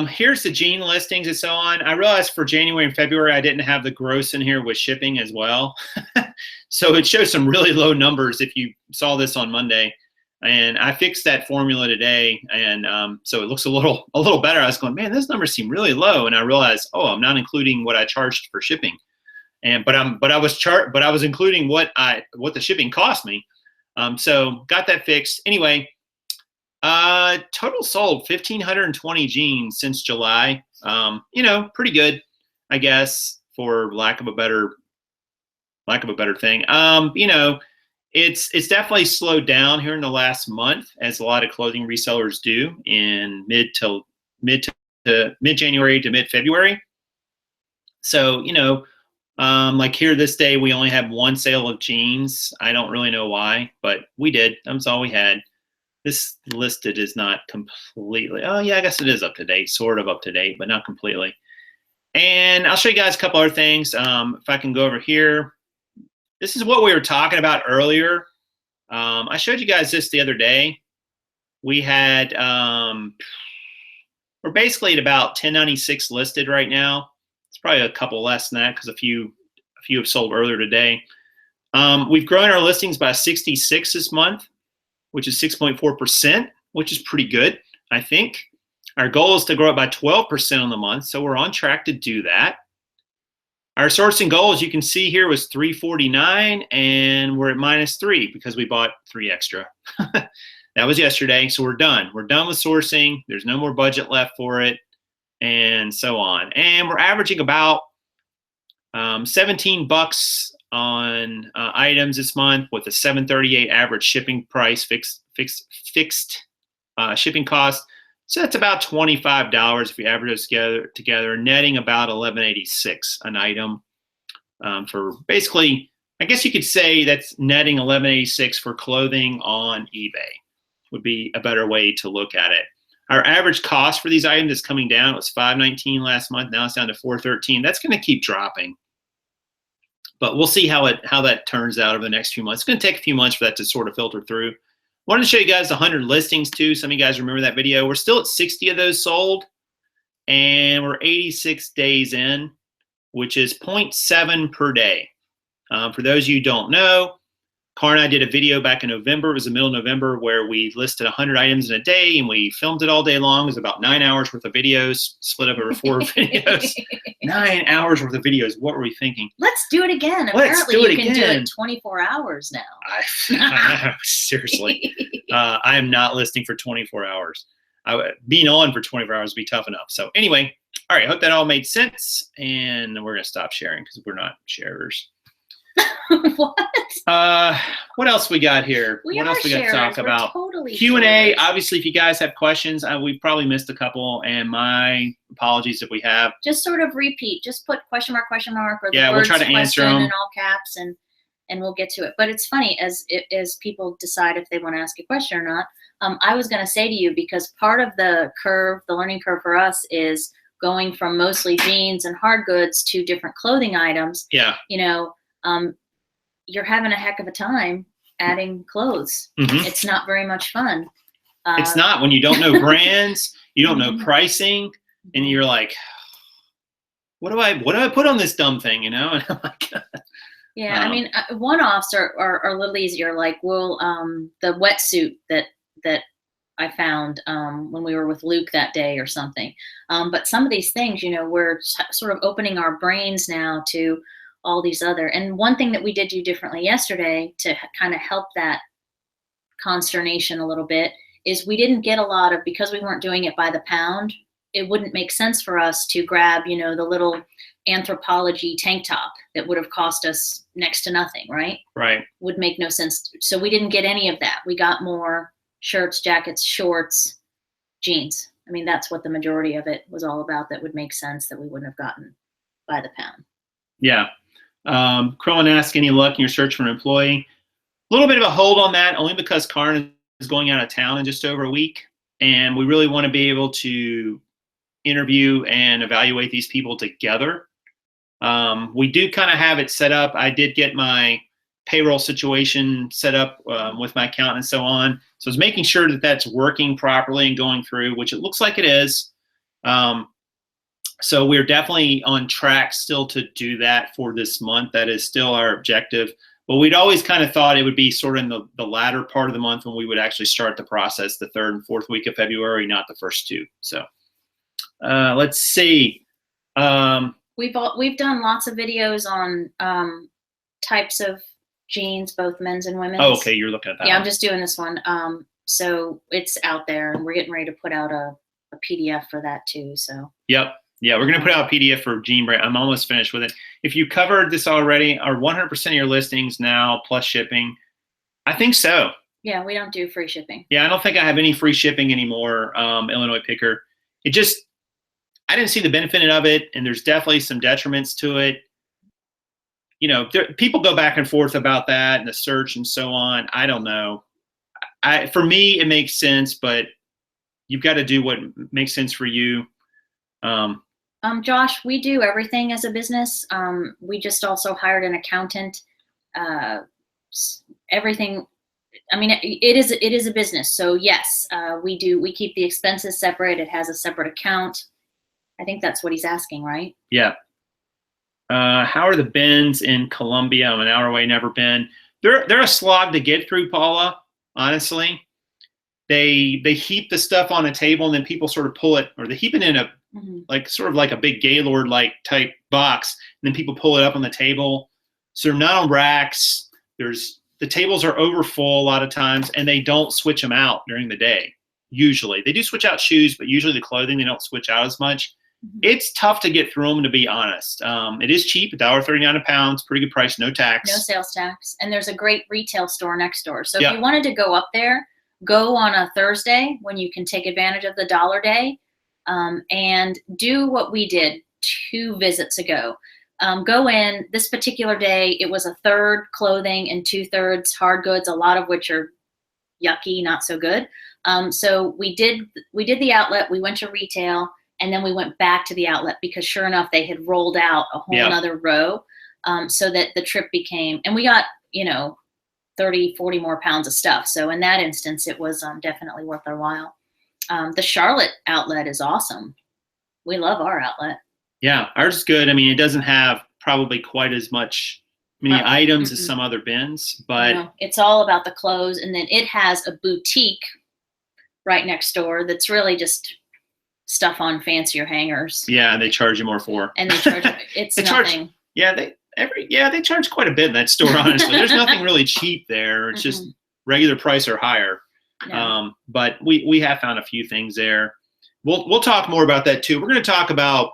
Here's the jean listings and so on. I realized for January and February, I didn't have the gross in here with shipping as well. So it shows some really low numbers if you saw this on Monday. And I fixed that formula today, and so it looks a little better. I was going, man, those numbers seem really low, and I realized, oh, I'm not including what I charged for shipping, but I was including what the shipping cost me. So got that fixed. Anyway, total sold 1,520 jeans since July. Pretty good, I guess, for lack of a better thing. It's definitely slowed down here in the last month, as a lot of clothing resellers do in mid-January to mid-February. So, like here this day, we only have one sale of jeans. I don't really know why, but we did. That's all we had. This listed is not completely. Oh, yeah, I guess it is up to date, sort of up to date, but not completely. And I'll show you guys a couple other things. If I can go over here. This is what we were talking about earlier. I showed you guys this the other day. We had, we're basically at about 1096 listed right now. It's probably a couple less than that because a few have sold earlier today. We've grown our listings by 66 this month, which is 6.4%, which is pretty good, I think. Our goal is to grow it by 12% on the month, so we're on track to do that. Our sourcing goal, as you can see here, was 349, and we're at -3 because we bought 3 extra. That was yesterday, so we're done. We're done with sourcing. There's no more budget left for it, and so on. And we're averaging about $17 on items this month with a $7.38 average shipping price, fixed shipping cost. So that's about $25 if you average those together, netting about $11.86 an item for basically, I guess you could say that's netting $11.86 for clothing on eBay would be a better way to look at it. Our average cost for these items is coming down. It was $5.19 last month. Now it's down to $4.13. That's going to keep dropping. But we'll see how that turns out over the next few months. It's going to take a few months for that to sort of filter through. Wanted to show you guys the 100 listings too. Some of you guys remember that video. We're still at 60 of those sold, and we're 86 days in, which is 0.7 per day. For those of you who don't know, Car and I did a video back in November. It was the middle of November where we listed 100 items in a day, and we filmed it all day long. It was about 9 hours worth of videos, split up over 4 videos. 9 hours worth of videos. What were we thinking? Let's do it again. Apparently you can do it 24 hours now. Seriously. I am not listing for 24 hours. Being on for 24 hours would be tough enough. So anyway, all right, I hope that all made sense. And we're going to stop sharing because we're not sharers. What else we got here? What else we got to talk about? Totally Q&A. Obviously, if you guys have questions, we've probably missed a couple, and my apologies if we have. Just sort of repeat. Just put question mark, or the we'll words try to answer them in all caps, and and we'll get to it. But it's funny as people decide if they want to ask a question or not. I was going to say to you, because part of the learning curve for us is going from mostly jeans and hard goods to different clothing items. Yeah. You're having a heck of a time adding clothes. Mm-hmm. It's not very much fun. It's not when you don't know brands, you don't know pricing, and you're like, what do I put on this dumb thing, And I'm like, yeah, I mean, one-offs are a little easier. Like, the wetsuit that I found when we were with Luke that day or something. But some of these things, we're sort of opening our brains now to all these other. And one thing that we did do differently yesterday to kind of help that consternation a little bit is we didn't get a lot of, because we weren't doing it by the pound, it wouldn't make sense for us to grab, the little Anthropology tank top that would have cost us next to nothing, right? Right. Would make no sense. So we didn't get any of that. We got more shirts, jackets, shorts, jeans. I mean, that's what the majority of it was all about. That would make sense that we wouldn't have gotten by the pound. Yeah. Crowin asked, any luck in your search for an employee? A little bit of a hold on that, only because Karin is going out of town in just over a week. And we really want to be able to interview and evaluate these people together. We do kind of have it set up. I did get my payroll situation set up with my accountant and so on. So I was making sure that that's working properly and going through, which it looks like it is. So we're definitely on track still to do that for this month. That is still our objective. But we'd always kind of thought it would be sort of in the latter part of the month when we would actually start the process, the 3rd and 4th week of February, not the first 2. So let's see. We've done lots of videos on types of jeans, both men's and women's. Oh, okay, you're looking at that. Yeah, one. I'm just doing this one. So it's out there, and we're getting ready to put out a PDF for that too. So. Yep. Yeah, we're going to put out a PDF for jean brand. I'm almost finished with it. If you covered this already, are 100% of your listings now plus shipping? I think so. Yeah, we don't do free shipping. Yeah, I don't think I have any free shipping anymore, Illinois Picker. I didn't see the benefit of it, and there's definitely some detriments to it. People go back and forth about that and the search and so on. I don't know. For me, it makes sense, but you've got to do what makes sense for you. Josh, we do everything as a business. We just also hired an accountant. Everything. I mean, it is a business. So yes, we keep the expenses separate. It has a separate account. I think that's what he's asking, right? Yeah. How are the bins in Columbia? I'm an hour away, never been. They're a slog to get through, Paula, honestly. They heap the stuff on a table, and then people sort of pull it, or they heap it in a sort of like a big Gaylord like type box, and then people pull it up on the table. So they're not on racks. The tables are over full a lot of times, and they don't switch them out during the day. Usually they do switch out shoes, but usually the clothing they don't switch out as much. It's tough to get through them, to be honest. It is cheap, $1.39 a pound, pretty good price, no tax. No sales tax. And there's a great retail store next door. So if you wanted to go up there, go on a Thursday when you can take advantage of the dollar day, and do what we did 2 visits ago. Go in this particular day. It was 1/3 clothing and 2/3 hard goods, a lot of which are yucky, not so good. So we did the outlet. We went to retail. And then we went back to the outlet because sure enough, they had rolled out a whole other row, so that the trip became, and we got, 30, 40 more pounds of stuff. So in that instance, it was definitely worth our while. The Charlotte outlet is awesome. We love our outlet. Yeah, ours is good. I mean, it doesn't have probably quite as many items as some other bins, but it's all about the clothes. And then it has a boutique right next door that's really just stuff on fancier hangers. Yeah, they charge you more for. And they charge it's nothing. They charge quite a bit in that store, honestly. There's nothing really cheap there. It's just regular price or higher. No. But we have found a few things there. We'll talk more about that too. We're going to talk about,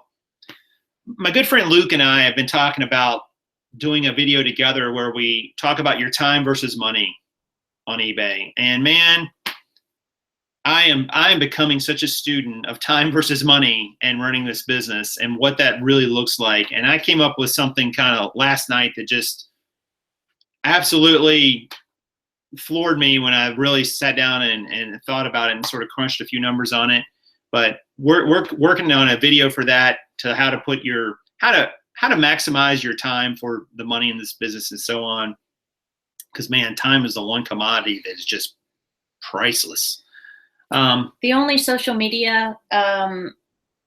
my good friend Luke and I have been talking about doing a video together where we talk about your time versus money on eBay. And man, I am becoming such a student of time versus money and running this business and what that really looks like. And I came up with something kind of last night that absolutely floored me when I really sat down and thought about it and sort of crunched a few numbers on it. But we're working on a video for that, to how to maximize your time for the money in this business and so on. Because man, time is the one commodity that is just priceless. The only social media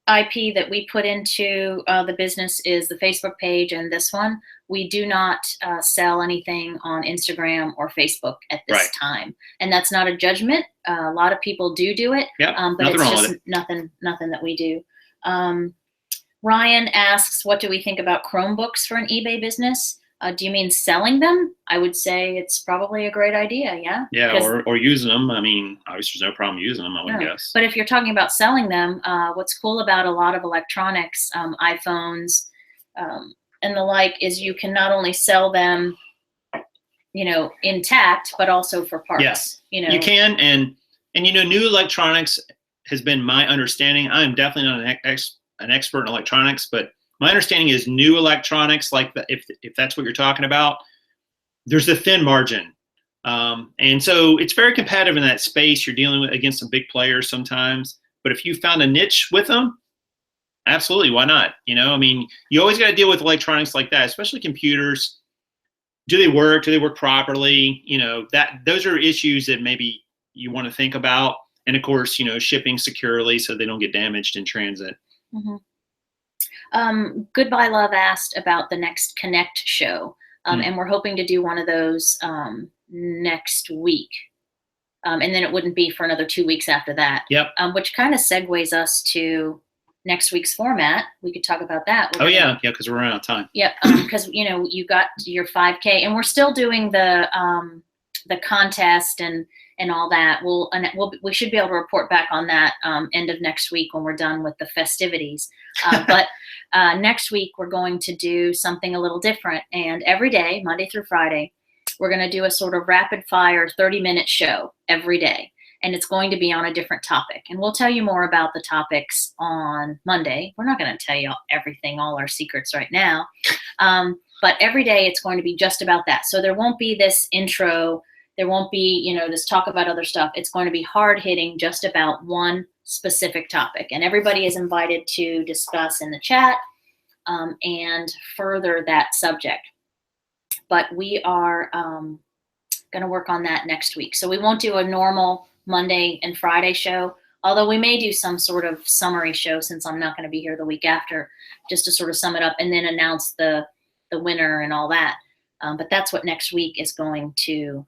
IP that we put into the business is the Facebook page and this one. We do not sell anything on Instagram or Facebook at this time, and that's not a judgment. A lot of people do it, but it's just nothing that we do. Ryan asks, what do we think about Chromebooks for an eBay business? Do you mean selling them? I would say it's probably a great idea, yeah? Yeah, or using them. I mean, obviously there's no problem using them, I would guess. But if you're talking about selling them, what's cool about a lot of electronics, iPhones, and the like, is you can not only sell them, intact, but also for parts. Yes, you can, and new electronics has been my understanding. I'm definitely not an expert in electronics, but my understanding is new electronics, like if that's what you're talking about, there's a thin margin. And so it's very competitive in that space. You're dealing with against some big players sometimes, but if you found a niche with them, absolutely, why not? I mean, you always got to deal with electronics like that, especially computers. Do they work? Do they work properly? Those are issues that maybe you want to think about. And of course, shipping securely so they don't get damaged in transit. Mm-hmm. Goodbye Love asked about the next Connect show, and we're hoping to do one of those next week, and then it wouldn't be for another 2 weeks after that. Yep. Which kind of segues us to next week's format. We could talk about that. Because we're running out of time. Yep, because you got your 5K, and we're still doing the contest and all that. We should be able to report back on that end of next week when we're done with the festivities. But next week we're going to do something a little different, and every day, Monday through Friday, we're going to do a sort of rapid fire 30-minute show every day, and it's going to be on a different topic. And we'll tell you more about the topics on Monday. We're not going to tell you everything, all our secrets right now, but every day it's going to be just about that. So there won't be this intro. There won't be, this talk about other stuff. It's going to be hard-hitting, just about one specific topic. And everybody is invited to discuss in the chat and further that subject. But we are going to work on that next week. So we won't do a normal Monday and Friday show, although we may do some sort of summary show since I'm not going to be here the week after, just to sort of sum it up and then announce the winner and all that. But that's what next week is going to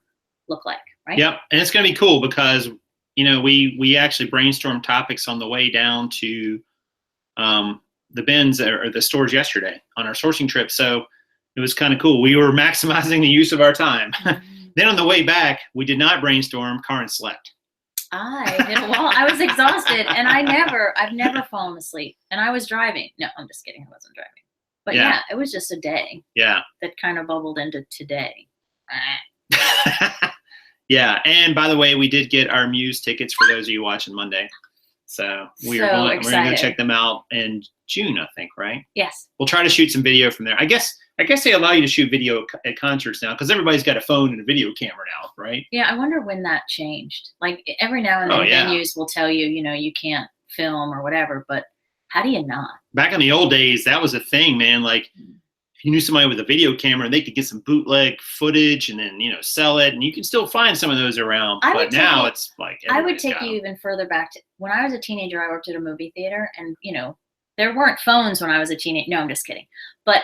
look like, right? Yep, and it's going to be cool because we actually brainstormed topics on the way down to the bins or the stores yesterday on our sourcing trip, so it was kind of cool. We were maximizing the use of our time. Then on the way back, we did not brainstorm. Karin slept. I was exhausted, and I've never fallen asleep, and I was driving. No, I'm just kidding. I wasn't driving, but yeah, it was just a day. Yeah, that kind of bubbled into today. Yeah, and by the way, we did get our Muse tickets for those of you watching Monday. So we're going to go check them out in June, I think, right? Yes. We'll try to shoot some video from there. I guess they allow you to shoot video at concerts now because everybody's got a phone and a video camera now, right? Yeah, I wonder when that changed. Like every now and then venues will tell you, you can't film or whatever, but how do you not? Back in the old days, that was a thing, man. Like if you knew somebody with a video camera, they could get some bootleg footage and then, sell it. And you can still find some of those around. But now it's like I would take you even further back to when I was a teenager. I worked at a movie theater, and there weren't phones when I was a teenager. No, I'm just kidding. But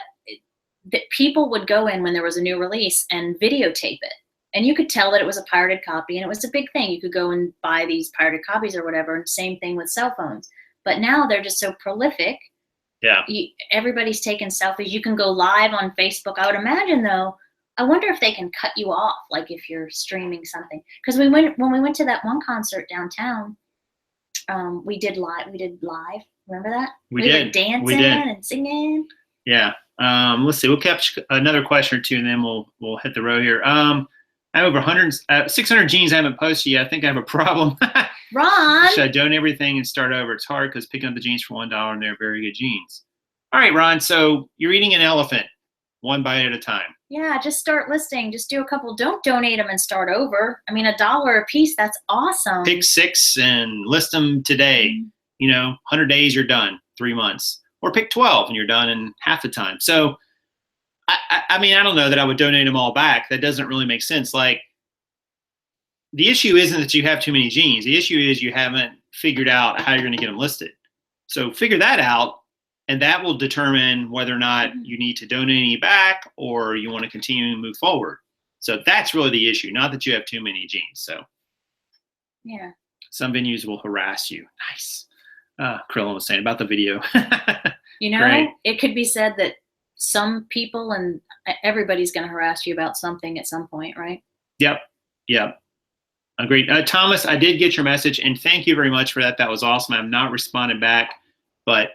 people would go in when there was a new release and videotape it, and you could tell that it was a pirated copy, and it was a big thing. You could go and buy these pirated copies or whatever. And same thing with cell phones. But now they're just so prolific. Yeah. Everybody's taking selfies. You can go live on Facebook. I would imagine, though, I wonder if they can cut you off, like if you're streaming something. Because when we went to that one concert downtown, we did live. Remember that? We did. were dancing and singing. Yeah. Let's see. We'll catch another question or two, and then we'll hit the road here. I have over 600 jeans I haven't posted yet. I think I have a problem. Ron! Should I donate everything and start over? It's hard because picking up the jeans for $1 and they're very good jeans. All right, Ron. So you're eating an elephant one bite at a time. Yeah, just start listing. Just do a couple. Don't donate them and start over. I mean, $1 a piece, that's awesome. Pick 6 and list them today. Mhm. You know, 100 days, you're done, 3 months. Or pick 12 and you're done in half the time. So, I mean, I don't know that I would donate them all back. That doesn't really make sense. Like, the issue isn't that you have too many jeans. The issue is you haven't figured out how you're going to get them listed. So figure that out, and that will determine whether or not you need to donate any back or you want to continue to move forward. So that's really the issue, not that you have too many jeans. So Yeah. some venues will harass you. Nice. Krillin was saying about the video. You know, Great. it could be said that some people and everybody's going to harass you about something at some point, right? Yep. Agreed. Thomas, I did get your message, and thank you very much for that. That was awesome. I'm not responding back but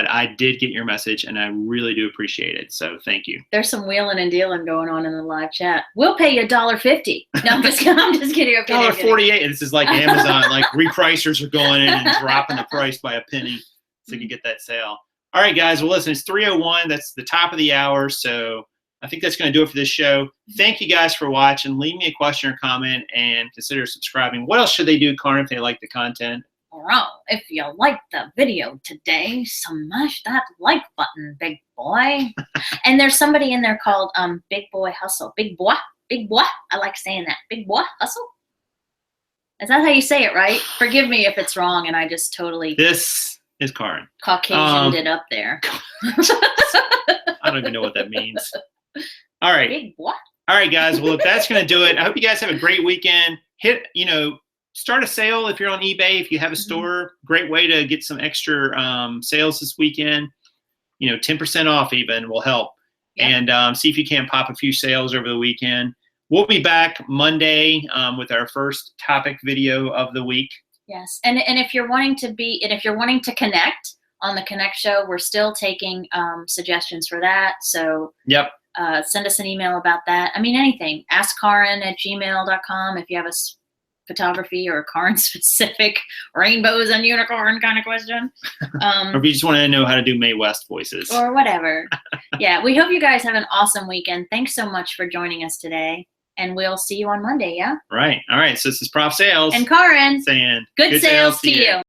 I did get your message, and I really do appreciate it. So thank you. There's some wheeling and dealing going on in the live chat. We'll pay you $1.50. No, I'm just kidding. I'm just kidding. $1.48. This is like Amazon. Like repricers are going in and dropping the price by a penny so you can get that sale. All right, guys. Well, listen, it's 3:01. That's the top of the hour. So I think that's going to do it for this show. Thank you guys for watching. Leave me a question or comment and consider subscribing. What else should they do, Karin, if they like the content? Well, if you liked the video today, smash that like button, big boy. And there's somebody in there called Big Boy Hustle. Big boy. I like saying that. Big boy hustle. Is that how you say it, right? Forgive me if it's wrong and I just totally This is Karin. Caucasianed it up there. I don't even know what that means. All right. Big boy. All right, guys. Well, if that's going to do it, I hope you guys have a great weekend. Start a sale if you're on eBay. If you have a store, great way to get some extra sales this weekend. 10% off even will help. Yeah. And see if you can't pop a few sales over the weekend. We'll be back Monday with our first topic video of the week. Yes, and if you're wanting to connect on the Connect Show, we're still taking suggestions for that. So yep. Send us an email about that. I mean, anything. AskKarin@gmail.com if you have a photography or Karin specific rainbows and unicorn kind of question. Or if you just want to know how to do Mae West voices. Or whatever. Yeah, we hope you guys have an awesome weekend. Thanks so much for joining us today. And we'll see you on Monday, yeah? Right. All right. So this is Prof Sales. And Karin. Saying good sales to you.